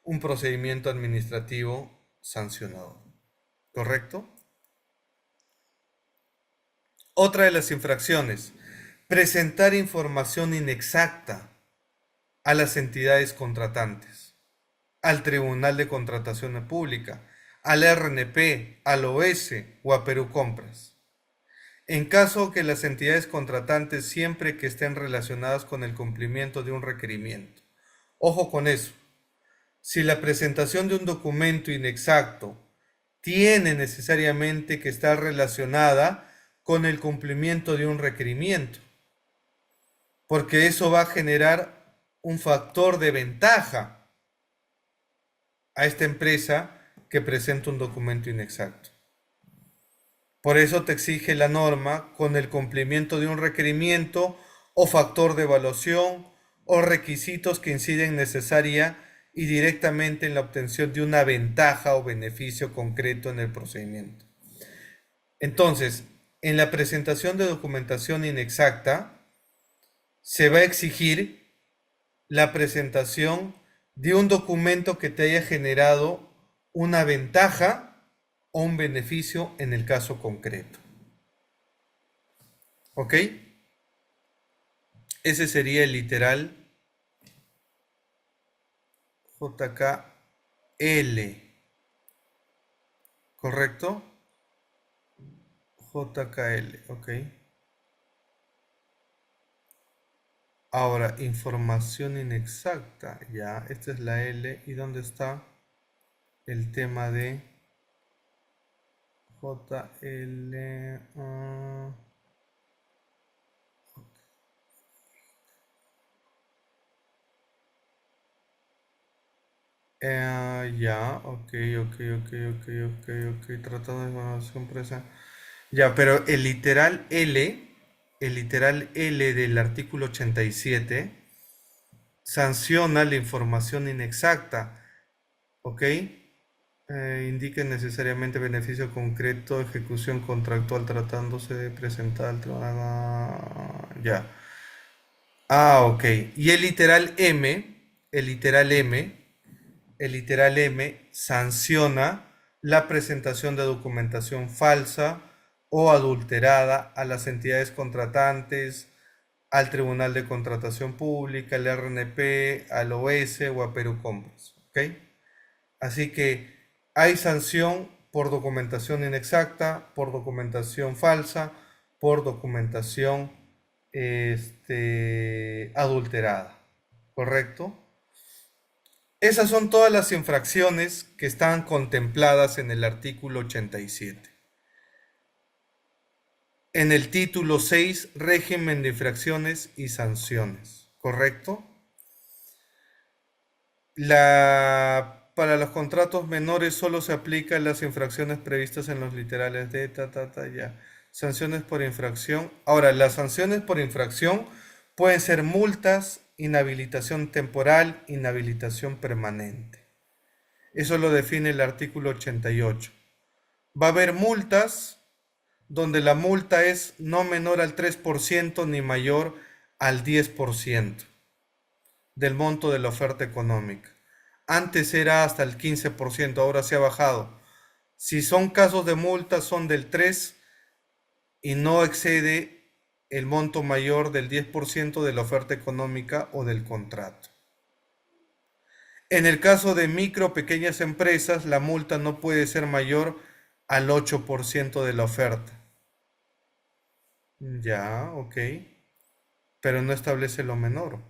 un procedimiento administrativo sancionador. ¿Correcto? Otra de las infracciones, presentar información inexacta a las entidades contratantes, al Tribunal de Contratación Pública, al RNP, al OS o a Perú Compras. En caso que las entidades contratantes siempre que estén relacionadas con el cumplimiento de un requerimiento. Ojo con eso. Si la presentación de un documento inexacto tiene necesariamente que estar relacionada con el cumplimiento de un requerimiento, porque eso va a generar un factor de ventaja a esta empresa que presenta un documento inexacto. Por eso te exige la norma con el cumplimiento de un requerimiento o factor de evaluación o requisitos que inciden necesaria y directamente en la obtención de una ventaja o beneficio concreto en el procedimiento. Entonces, en la presentación de documentación inexacta, se va a exigir la presentación de un documento que te haya generado una ventaja o un beneficio en el caso concreto. ¿Ok? Ese sería el literal JKL. ¿Correcto? JKL, ok. Ahora, información inexacta. Ya, esta es la L. ¿Y dónde está el tema de JL? Ya, ok. Tratado de información presa. Ya, pero el literal L del artículo 87 sanciona la información inexacta, ¿ok? Indique necesariamente beneficio concreto, ejecución contractual tratándose de presentar ya. Ok. Y el literal M sanciona la presentación de documentación falsa o adulterada a las entidades contratantes, al Tribunal de Contratación Pública, al RNP, al OS o a Perú Compras. ¿Ok? Así que hay sanción por documentación inexacta, por documentación falsa, por documentación adulterada. ¿Correcto? Esas son todas las infracciones que están contempladas en el artículo 87. En el título 6, régimen de infracciones y sanciones. ¿Correcto? Para los contratos menores solo se aplican las infracciones previstas en los literales de ya. Sanciones por infracción. Ahora, las sanciones por infracción pueden ser multas, inhabilitación temporal, inhabilitación permanente. Eso lo define el artículo 88. Va a haber multas donde la multa es no menor al 3% ni mayor al 10% del monto de la oferta económica. Antes era hasta el 15%, ahora se ha bajado. Si son casos de multa, son del 3% y no excede el monto mayor del 10% de la oferta económica o del contrato. En el caso de micro o pequeñas empresas, la multa no puede ser mayor al 8% de la oferta. Ya, ok. Pero no establece lo menor.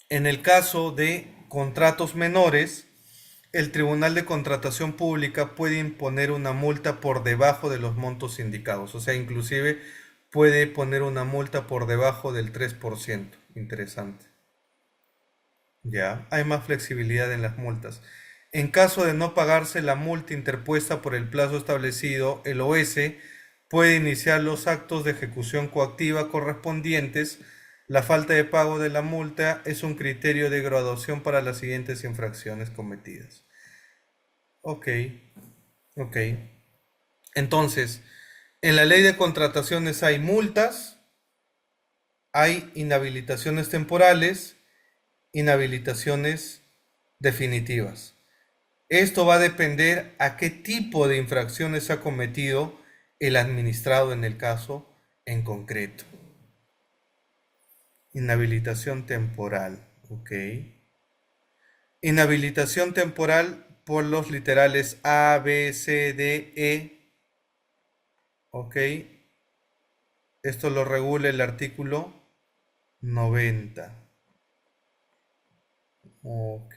En el caso de contratos menores, el Tribunal de Contratación Pública puede imponer una multa por debajo de los montos indicados. O sea, inclusive puede poner una multa por debajo del 3%. Interesante. Ya, hay más flexibilidad en las multas. En caso de no pagarse la multa interpuesta por el plazo establecido, el OS puede iniciar los actos de ejecución coactiva correspondientes. La falta de pago de la multa es un criterio de graduación para las siguientes infracciones cometidas. Ok, ok. Entonces, en la ley de contrataciones hay multas, hay inhabilitaciones temporales, inhabilitaciones definitivas. Esto va a depender a qué tipo de infracciones ha cometido el administrado en el caso en concreto. Inhabilitación temporal, ok. Inhabilitación temporal por los literales A, B, C, D, E, ok. Esto lo regula el artículo 90, ok.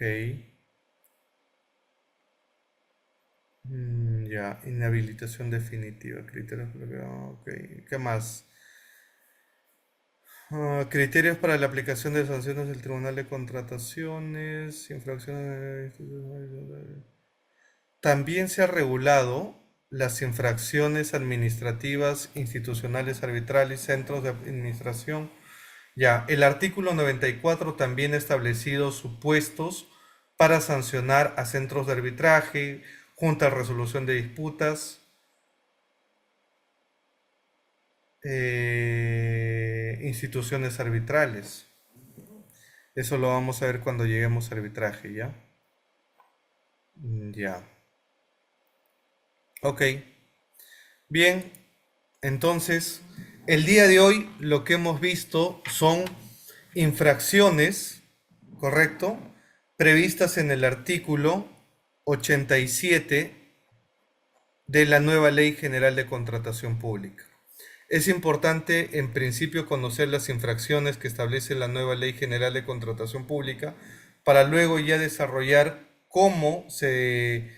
Ya, inhabilitación definitiva, criterios, ok. ¿Qué más? Criterios para la aplicación de sanciones del Tribunal de Contrataciones, infracciones. También se ha regulado las infracciones administrativas, institucionales, arbitrales, centros de administración. Ya, el artículo 94 también ha establecido supuestos para sancionar a centros de arbitraje, juntas de resolución de disputas, instituciones arbitrales. Eso lo vamos a ver cuando lleguemos a arbitraje, ¿ya? Ya. Ok. Bien. Entonces, el día de hoy lo que hemos visto son infracciones, ¿correcto? Previstas en el artículo 87 de la nueva Ley General de Contratación Pública. Es importante, en principio, conocer las infracciones que establece la nueva Ley General de Contratación Pública para luego ya desarrollar cómo se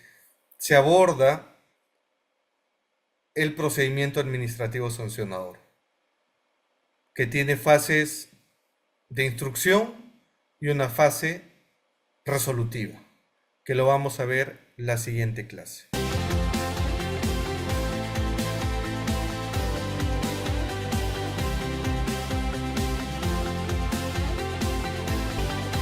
aborda el procedimiento administrativo sancionador, que tiene fases de instrucción y una fase resolutiva, que lo vamos a ver la siguiente clase.